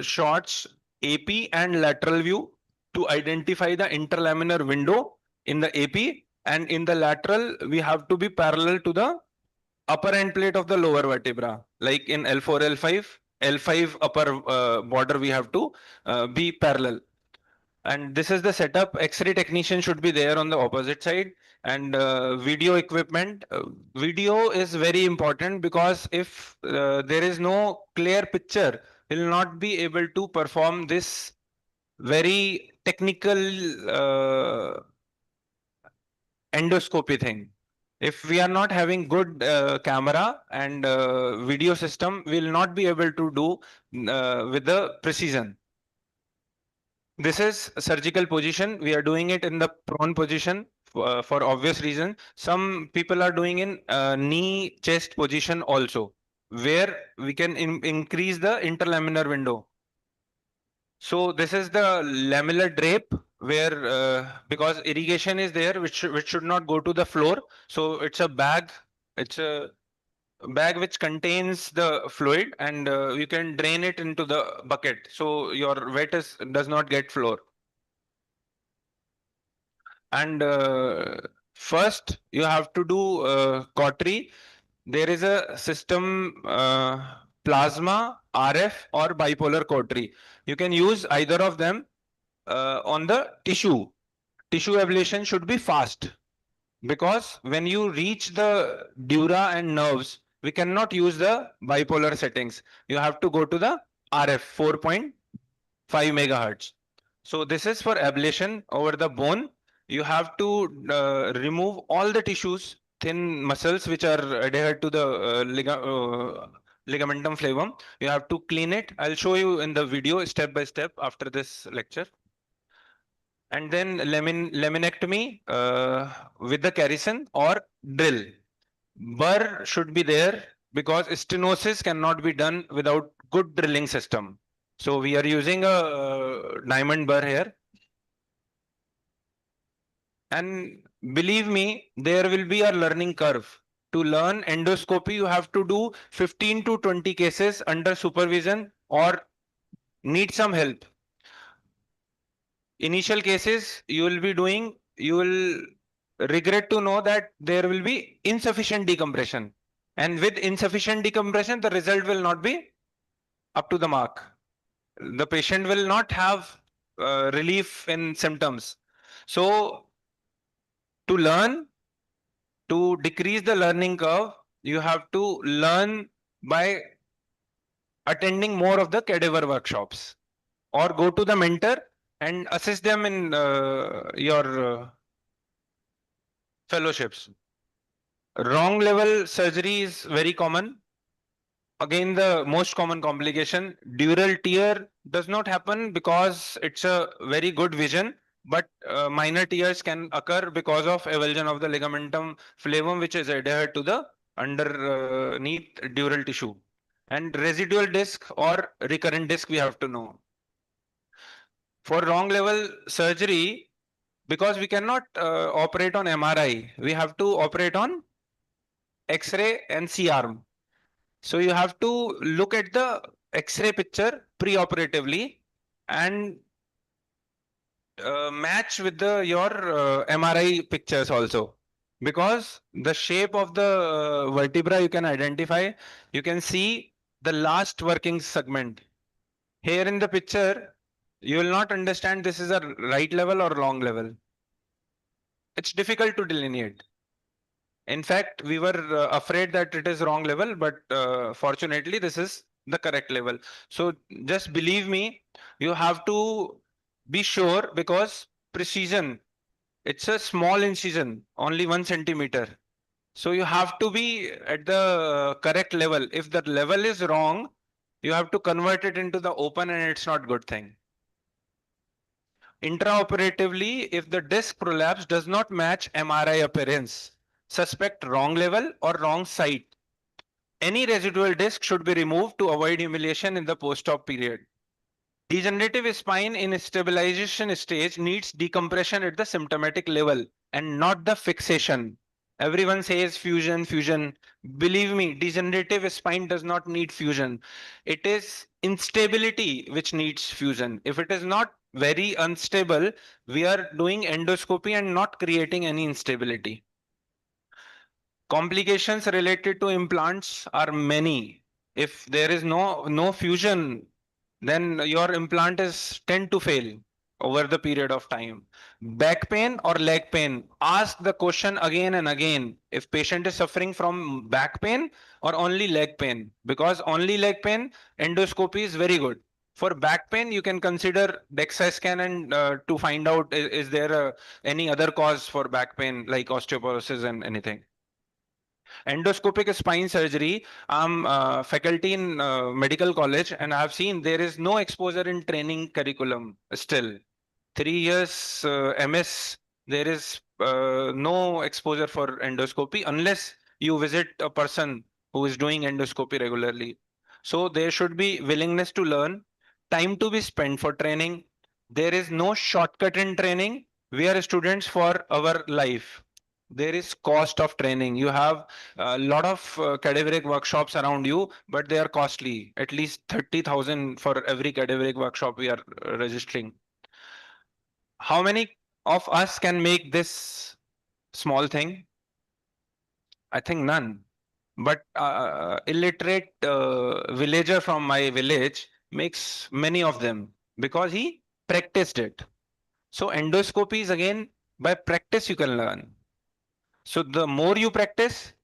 shots AP and lateral view to identify the interlaminar window in the AP, and in the lateral we have to be parallel to the upper end plate of the lower vertebra, like in L4, L5, L5 upper border we have to be parallel. And this is the setup. X-ray technician should be there on the opposite side, and video equipment. Video is very important because if there is no clear picture, will not be able to perform this very technical endoscopy thing. If we are not having good camera and video system, we will not be able to do with the precision. This is surgical position. We are doing it in the prone position for obvious reason. Some people are doing in knee chest position also, where we can increase the interlaminar window. So this is the lamellar drape where because irrigation is there, which should not go to the floor. So it's a bag. It's a bag which contains the fluid, and you can drain it into the bucket. So your wet does not get floor. And first you have to do cautery. There is a system plasma, RF or bipolar cautery. You can use either of them on the tissue. Tissue ablation should be fast because when you reach the dura and nerves, we cannot use the bipolar settings. You have to go to the RF 4.5 megahertz. So this is for ablation over the bone. You have to remove all the tissues, thin muscles which are adhered to the ligamentum flavum. You have to clean it. I'll show you in the video step by step after this lecture. And then laminectomy with the Carrison or drill. Burr should be there because stenosis cannot be done without good drilling system. So we are using a diamond burr here. And believe me, there will be a learning curve. To learn endoscopy, you have to do 15 to 20 cases under supervision or need some help. Initial cases you will be doing, you will regret to know that there will be insufficient decompression. And with insufficient decompression, the result will not be up to the mark. The patient will not have relief in symptoms. So to learn, to decrease the learning curve, you have to learn by attending more of the cadaver workshops or go to the mentor and assist them in your fellowships. Wrong level surgery is very common. Again, the most common complication, dural tear does not happen because it's a very good vision, but minor tears can occur because of avulsion of the ligamentum flavum, which is adhered to the underneath dural tissue. And residual disc or recurrent disc we have to know. For wrong level surgery, because we cannot operate on MRI, we have to operate on X-ray and C-arm. So you have to look at the X-ray picture pre-operatively and match with your MRI pictures also. Because the shape of the vertebra you can identify, you can see the last working segment. Here in the picture, you will not understand this is a right level or wrong level. It's difficult to delineate. In fact, we were afraid that it is wrong level, but fortunately, this is the correct level. So just believe me, you have to be sure because precision, it's a small incision, only 1 centimeter. So you have to be at the correct level. If the level is wrong, you have to convert it into the open and it's not good thing. Intraoperatively, if the disc prolapse does not match MRI appearance, suspect wrong level or wrong site. Any residual disc should be removed to avoid humiliation in the post-op period. Degenerative spine in stabilization stage needs decompression at the symptomatic level and not the fixation. Everyone says fusion, fusion. Believe me, degenerative spine does not need fusion. It is instability which needs fusion. If it is not very unstable, we are doing endoscopy and not creating any instability. Complications related to implants are many. If there is no fusion, then your implant is tend to fail over the period of time. Back pain or leg pain, ask the question again and again if patient is suffering from back pain or only leg pain, because only leg pain endoscopy is very good. For back pain, you can consider DEXA scan and to find out is there any other cause for back pain like osteoporosis and anything. Endoscopic spine surgery. I'm faculty in medical college, and I've seen there is no exposure in training curriculum still. 3 years MS, there is no exposure for endoscopy unless you visit a person who is doing endoscopy regularly. So there should be willingness to learn, time to be spent for training. There is no shortcut in training. We are students for our life. There is cost of training. You have a lot of cadaveric workshops around you, but they are costly. At least 30,000 for every cadaveric workshop we are registering. How many of us can make this small thing? I think none. But illiterate villager from my village makes many of them because he practiced it. So endoscopy is again by practice you can learn. So the more you practice,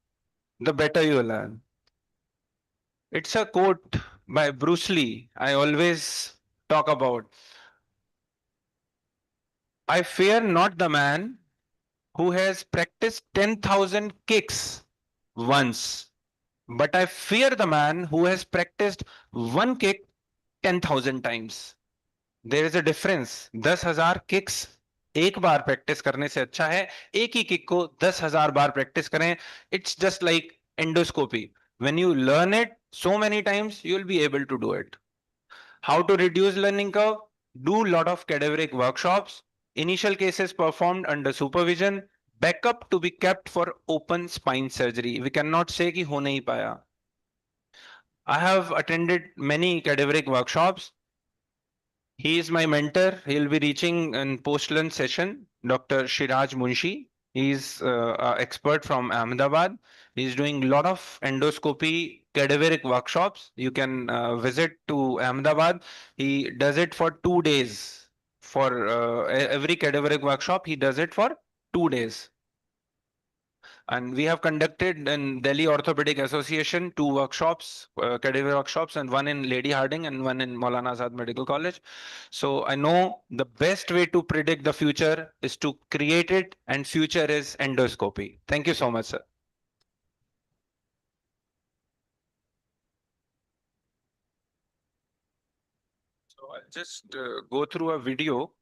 the better you learn. It's a quote by Bruce Lee I always talk about. I fear not the man who has practiced 10,000 kicks once, but I fear the man who has practiced one kick 10,000 times. There is a difference. 10,000 kicks एक बार practice करने से अच्छा है एक ही kick को 10,000 बार practice करें. It's just like endoscopy. When you learn it so many times, you will be able to do it. How to reduce learning curve? Do lot of cadaveric workshops. Initial cases performed under supervision. Backup to be kept for open spine surgery. We cannot say कि हो नहीं पाया. I have attended many cadaveric workshops. He is my mentor. He'll be reaching in post-lunch session, Dr. Shiraj Munshi. He's an expert from Ahmedabad. He's doing a lot of endoscopy cadaveric workshops. You can visit to Ahmedabad. He does it for 2 days. For every cadaveric workshop, he does it for 2 days. And we have conducted in Delhi Orthopedic Association 2 workshops, cadaver workshops, and one in Lady Harding and one in Maulana Azad Medical College. So I know the best way to predict the future is to create it, and future is endoscopy. Thank you so much, sir. So I'll just go through a video.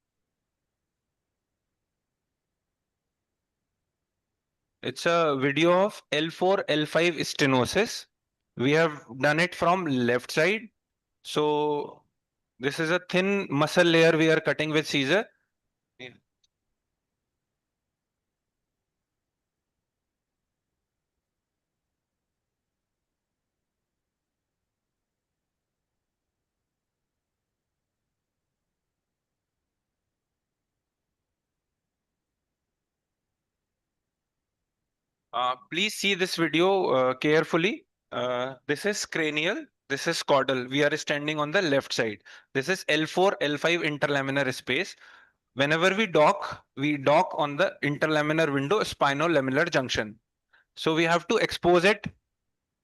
It's a video of L4, L5 stenosis. We have done it from left side. So this is a thin muscle layer we are cutting with scissor. Please see this video carefully. This is cranial. This is caudal. We are standing on the left side. This is L4, L5 interlaminar space. Whenever we dock on the interlaminar window spinolamellar junction. So we have to expose it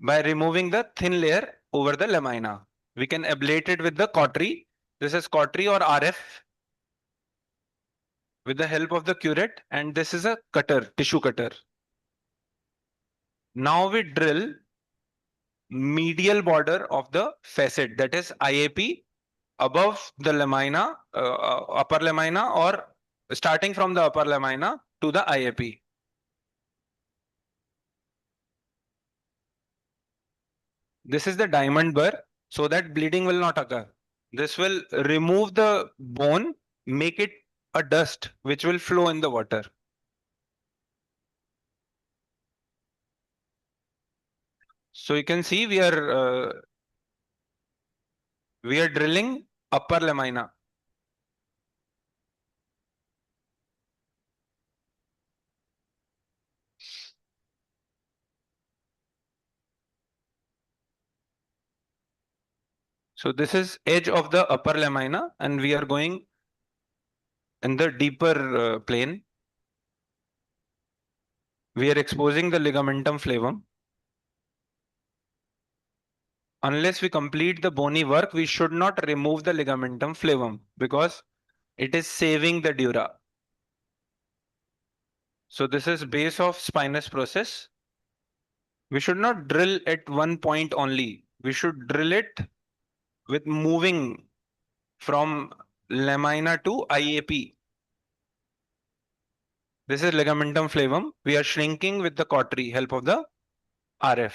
by removing the thin layer over the lamina. We can ablate it with the cautery. This is cautery or RF with the help of the curette, and this is a cutter, tissue cutter. Now we drill medial border of the facet, that is IAP, above the lamina, upper lamina, or starting from the upper lamina to the IAP. This is the diamond burr, so that bleeding will not occur. This will remove the bone, make it a dust which will flow in the water. So you can see we are drilling upper lamina. So this is edge of the upper lamina, and we are going in the deeper plane. We are exposing the ligamentum flavum. Unless we complete the bony work, we should not remove the ligamentum flavum because it is saving the dura. So this is base of spinous process. We should not drill at one point only. We should drill it with moving from lamina to IAP. This is ligamentum flavum. We are shrinking with the cautery help of the RF.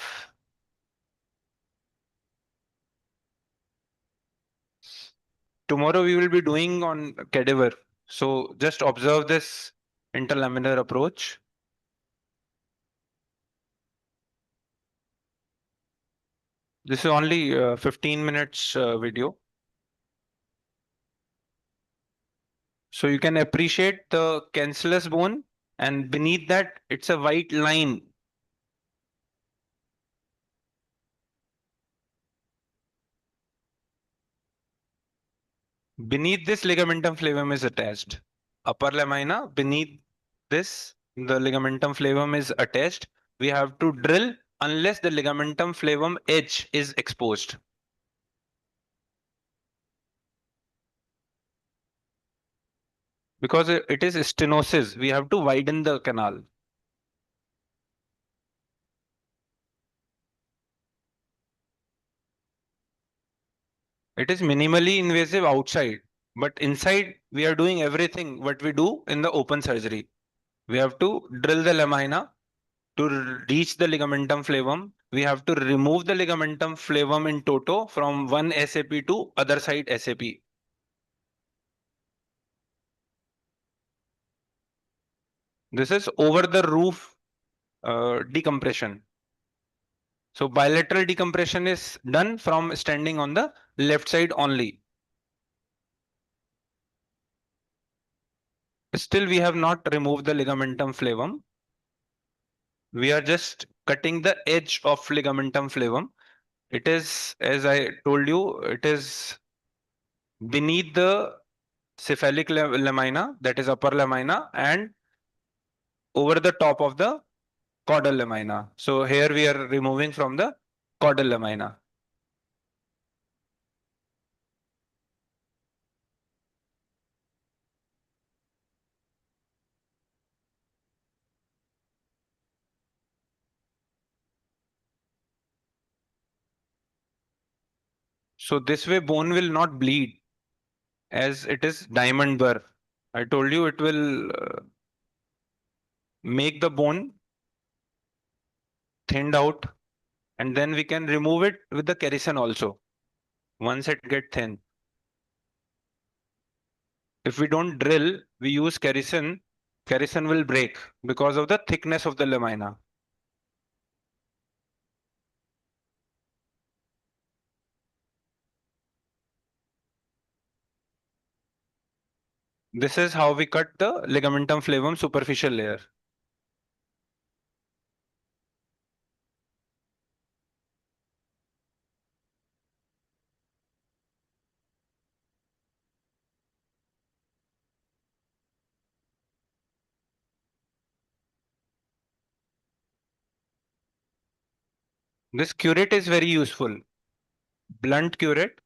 Tomorrow we will be doing on cadaver. So just observe this interlaminar approach. This is only 15 minutes video. So you can appreciate the cancellous bone, and beneath that it's a white line. Beneath this ligamentum flavum is attached. Upper lamina, beneath this, the ligamentum flavum is attached. We have to drill unless the ligamentum flavum edge is exposed. Because it is stenosis, we have to widen the canal. It is minimally invasive outside, but inside we are doing everything what we do in the open surgery. We have to drill the lamina to reach the ligamentum flavum. We have to remove the ligamentum flavum in toto from one SAP to other side SAP. This is over the roof decompression. So bilateral decompression is done from standing on the left side only. Still, we have not removed the ligamentum flavum. We are just cutting the edge of ligamentum flavum. It is, as I told you, it is beneath the cephalic lamina, that is upper lamina, and over the top of the caudal lamina. So here we are removing from the caudal lamina. So this way bone will not bleed as it is diamond burr. I told you it will make the bone thinned out, and then we can remove it with the kerrison also once it get thin. If we don't drill, we use kerrison, kerrison will break because of the thickness of the lamina. This is how we cut the ligamentum flavum superficial layer. This curette is very useful. Blunt curette,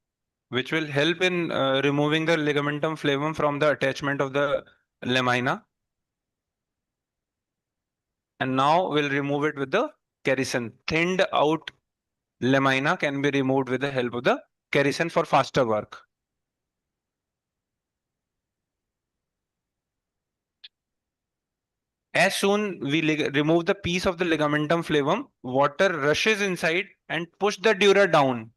which will help in removing the ligamentum flavum from the attachment of the lamina. And now we'll remove it with the kerrison. Thinned out lamina can be removed with the help of the kerrison for faster work. As soon we remove the piece of the ligamentum flavum, water rushes inside and push the dura down.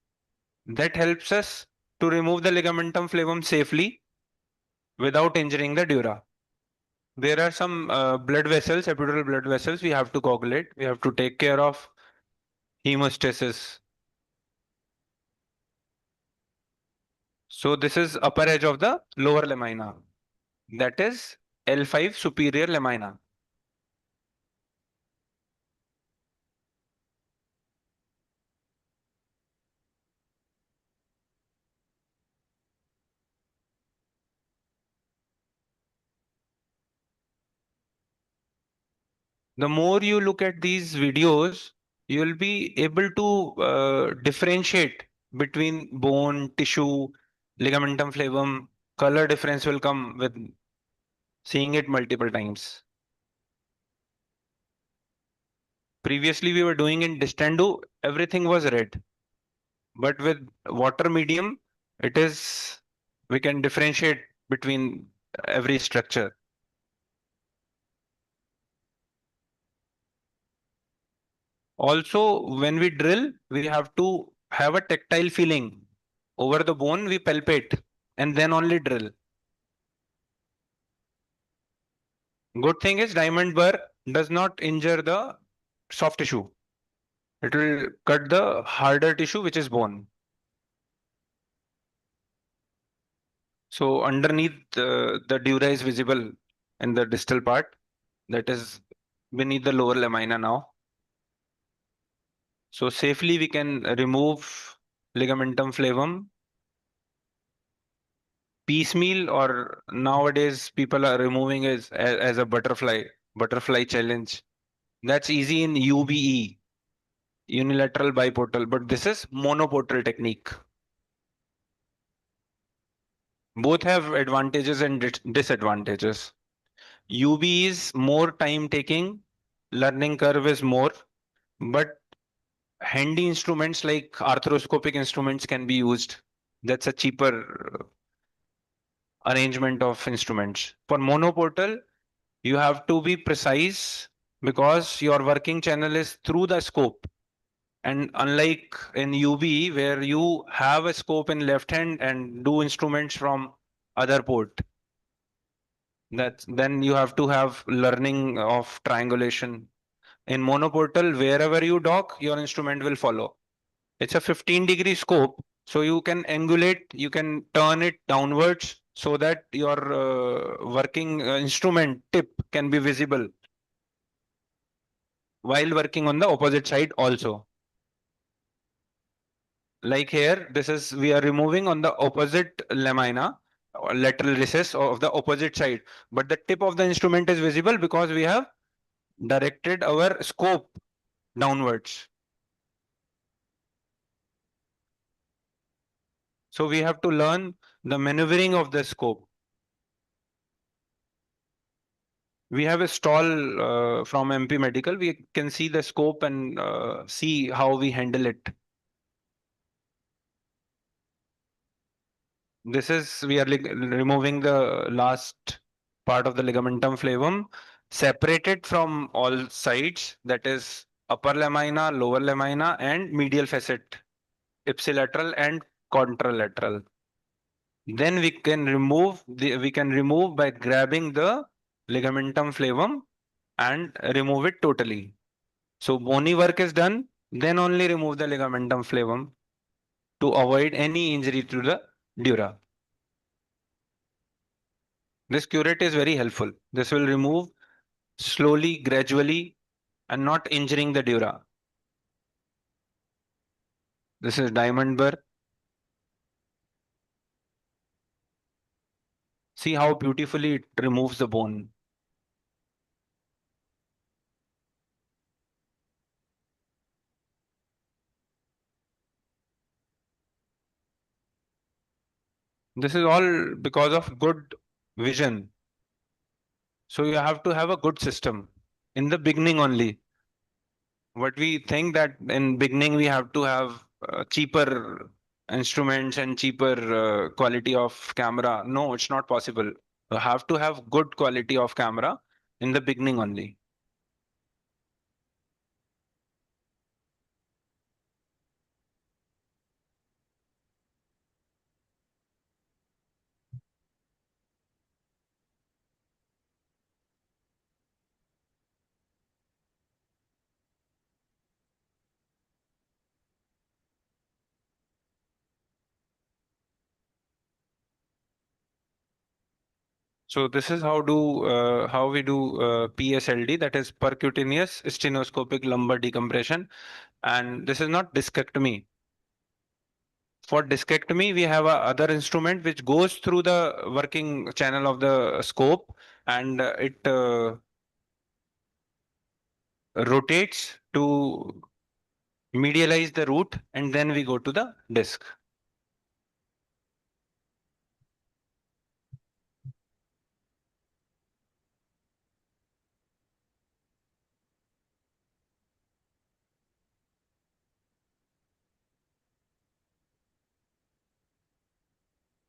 That helps us to remove the ligamentum flavum safely without injuring the dura. There are some blood vessels, epidural blood vessels we have to coagulate. We have to take care of hemostasis. So this is upper edge of the lower lamina. That is L5 superior lamina. The more you look at these videos, you will be able to differentiate between bone, tissue, ligamentum flavum. Color difference will come with seeing it multiple times. Previously, we were doing in Distendo, everything was red. But with water medium, it is, we can differentiate between every structure. Also, when we drill, we have to have a tactile feeling. Over the bone, we palpate and then only drill. Good thing is diamond burr does not injure the soft tissue. It will cut the harder tissue, which is bone. So underneath the dura is visible in the distal part, that is beneath the lower lamina now. So safely we can remove ligamentum flavum piecemeal, or nowadays people are removing as a butterfly challenge. That's easy in UBE, unilateral biportal, but this is monoportal technique. Both have advantages and disadvantages. UBE is more time taking, learning curve is more, but handy instruments like arthroscopic instruments can be used. That's a cheaper arrangement of instruments. For monoportal, you have to be precise because your working channel is through the scope. And unlike in UB, where you have a scope in left hand and do instruments from other port, then you have to have learning of triangulation. In monoportal, wherever you dock, your instrument will follow. It's a 15-degree scope, so you can angulate, you can turn it downwards so that your working instrument tip can be visible while working on the opposite side also. Like here, this is, we are removing on the opposite lamina or lateral recess of the opposite side, but the tip of the instrument is visible because we have directed our scope downwards. So we have to learn the maneuvering of the scope. We have a stall from MP Medical. We can see the scope and see how we handle it. This is, we are removing the last part of the ligamentum flavum, separated from all sides, that is upper lamina, lower lamina, and medial facet, ipsilateral and contralateral. Then we can remove by grabbing the ligamentum flavum and remove it totally. So bony work is done, then only remove the ligamentum flavum to avoid any injury to the dura. This curate is very helpful. This will remove slowly, gradually, and not injuring the dura. This is diamond burr. See how beautifully it removes the bone. This is all because of good vision. So you have to have a good system in the beginning only. What we think that in beginning we have to have cheaper instruments and cheaper quality of camera. No, it's not possible. You have to have good quality of camera in the beginning only. So this is how we do PSLD, that is percutaneous stenoscopic lumbar decompression, and this is not discectomy. For discectomy, we have a other instrument which goes through the working channel of the scope, and it rotates to medialize the root, and then we go to the disc.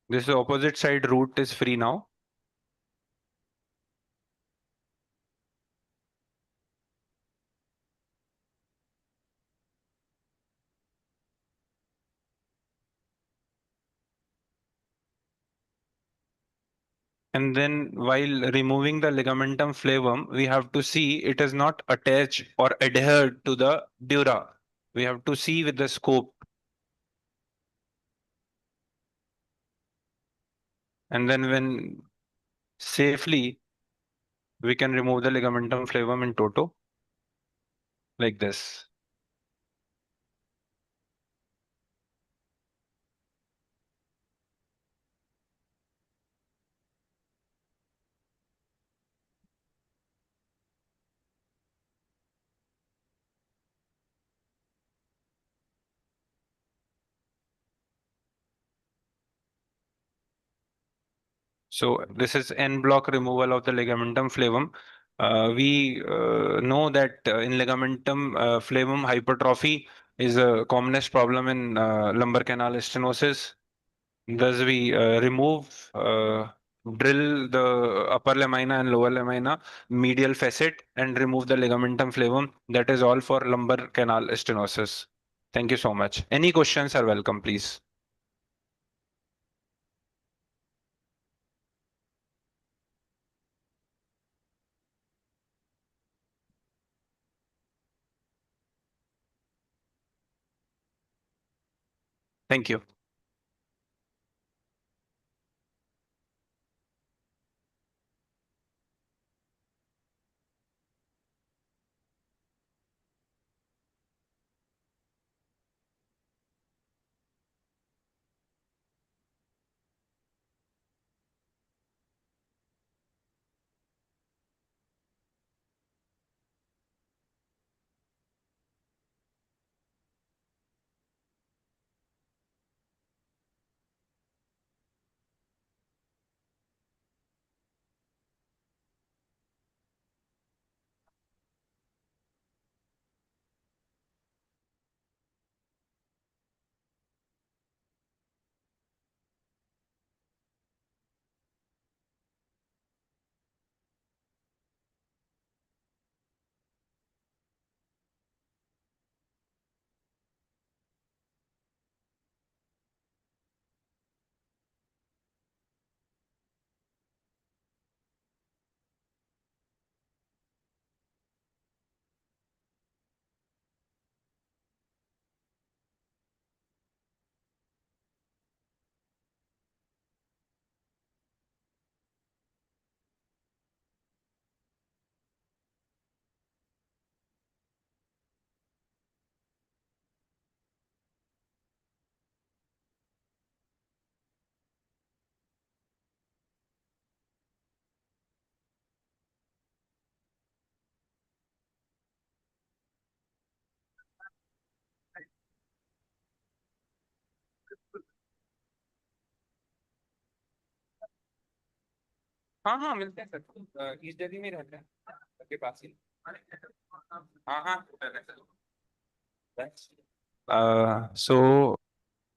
This opposite side root is free now. And then while removing the ligamentum flavum, we have to see it is not attached or adhered to the dura. We have to see with the scope. And then when safely, we can remove the ligamentum flavum in toto, like this. So this is en bloc removal of the ligamentum flavum. We know that in ligamentum flavum hypertrophy is a commonest problem in lumbar canal stenosis. Thus, we drill the upper lamina and lower lamina, medial facet, and remove the ligamentum flavum. That is all for lumbar canal stenosis. Thank you so much. Any questions are welcome, please. Thank you. हाँ हाँ मिलते हैं sir इस दिल्ली में रहते हैं के पास ही हाँ हाँ so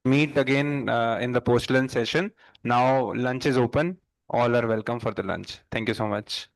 meet again in the post lunch session. Now lunch is open. All are welcome for the lunch. Thank you so much.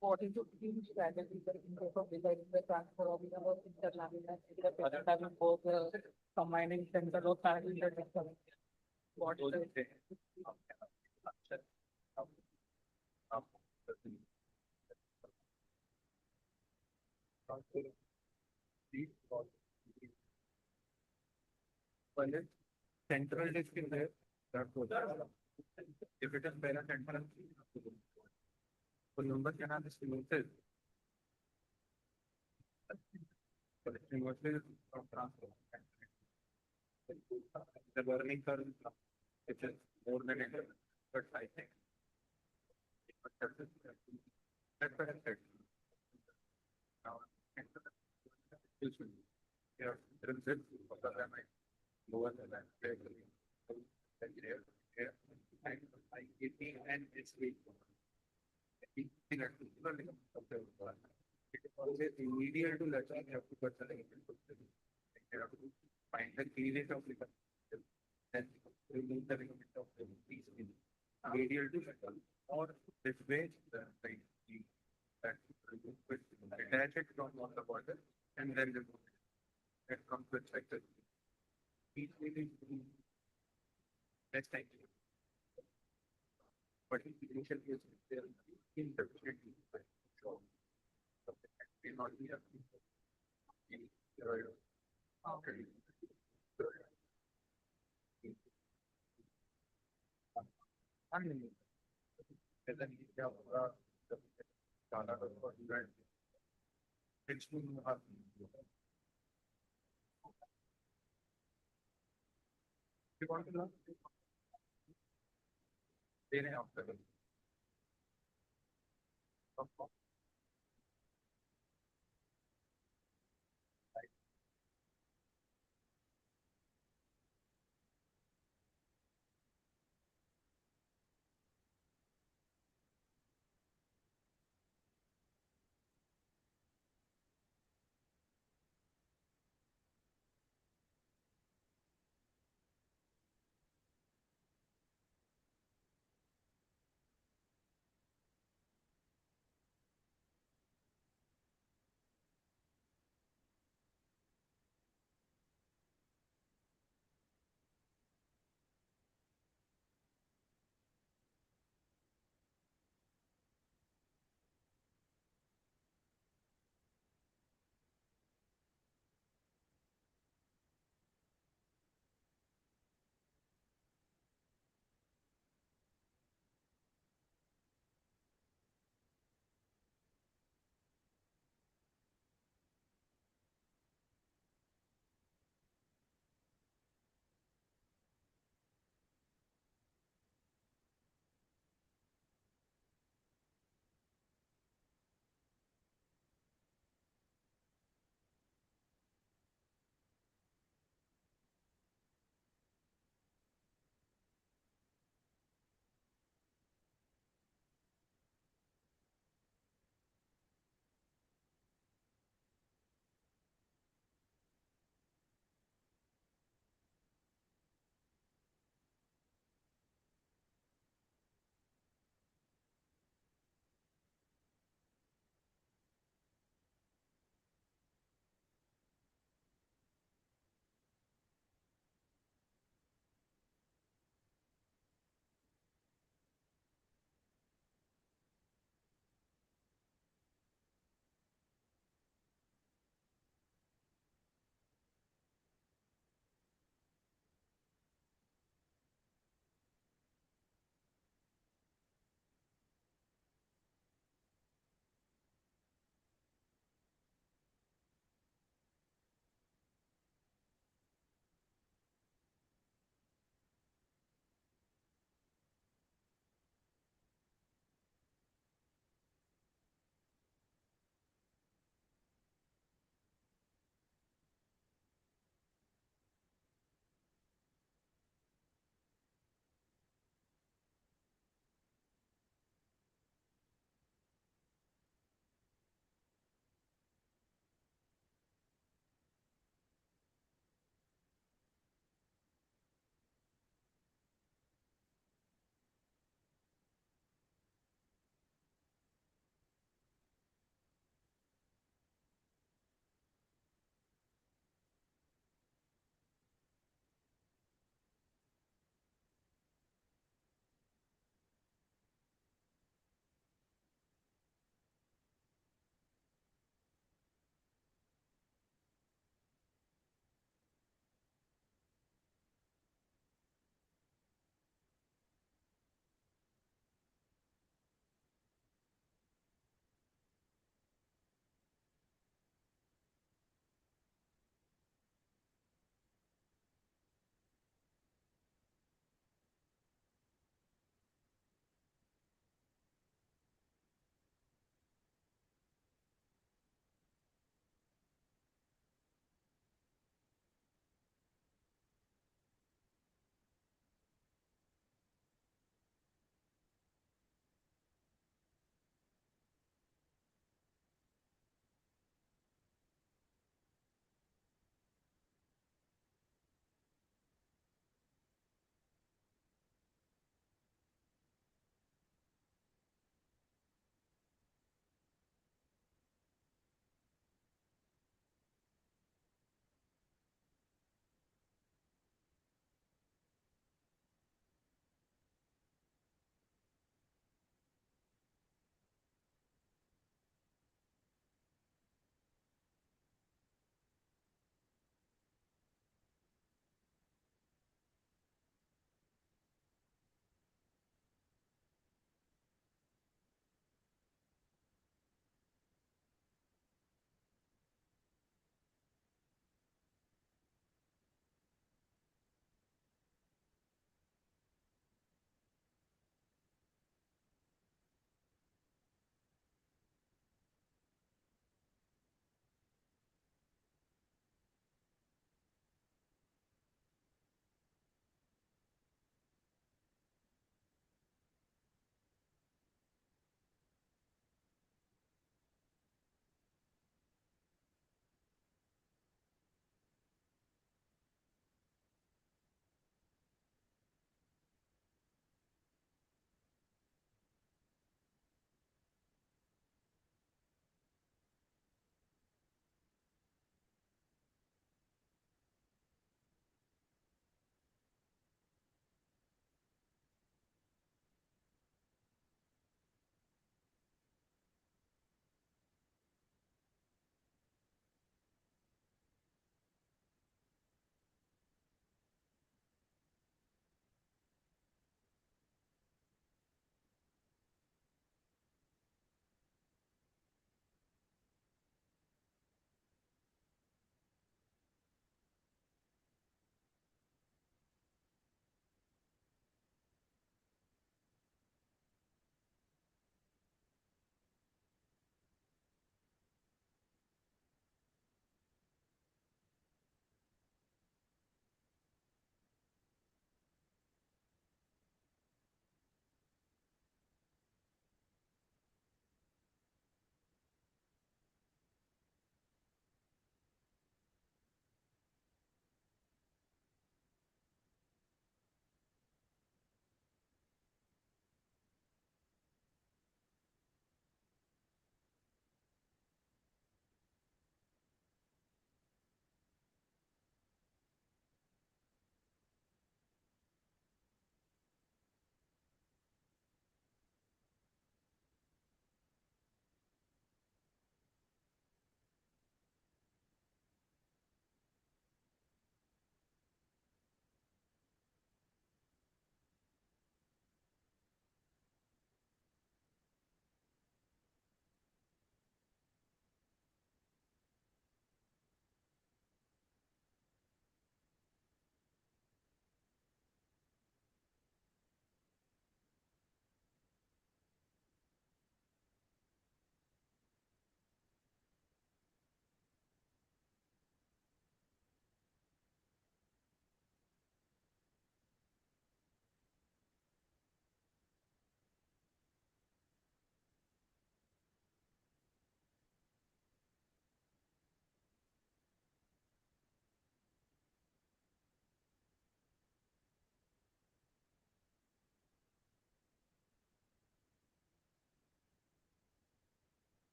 What is the team strategy in case of deciding the transfer of interlaminar, having both combining center or parameter system? What is the Central disk in there. If it is paracentral, the number can have this inverted. But it's inverted from transfer. The learning curve, which is more than it, but I think. That's what I said. Now, yeah, there is this, lower than that. And it's weak. Always immediate to let you have to put something. You have to find the clearest of the then remove the element of the piece in medial to settle or this way the that attach it from on the border and then remove it. That comes with sector. Each is next time. But initial is there in the will not be a you want to know?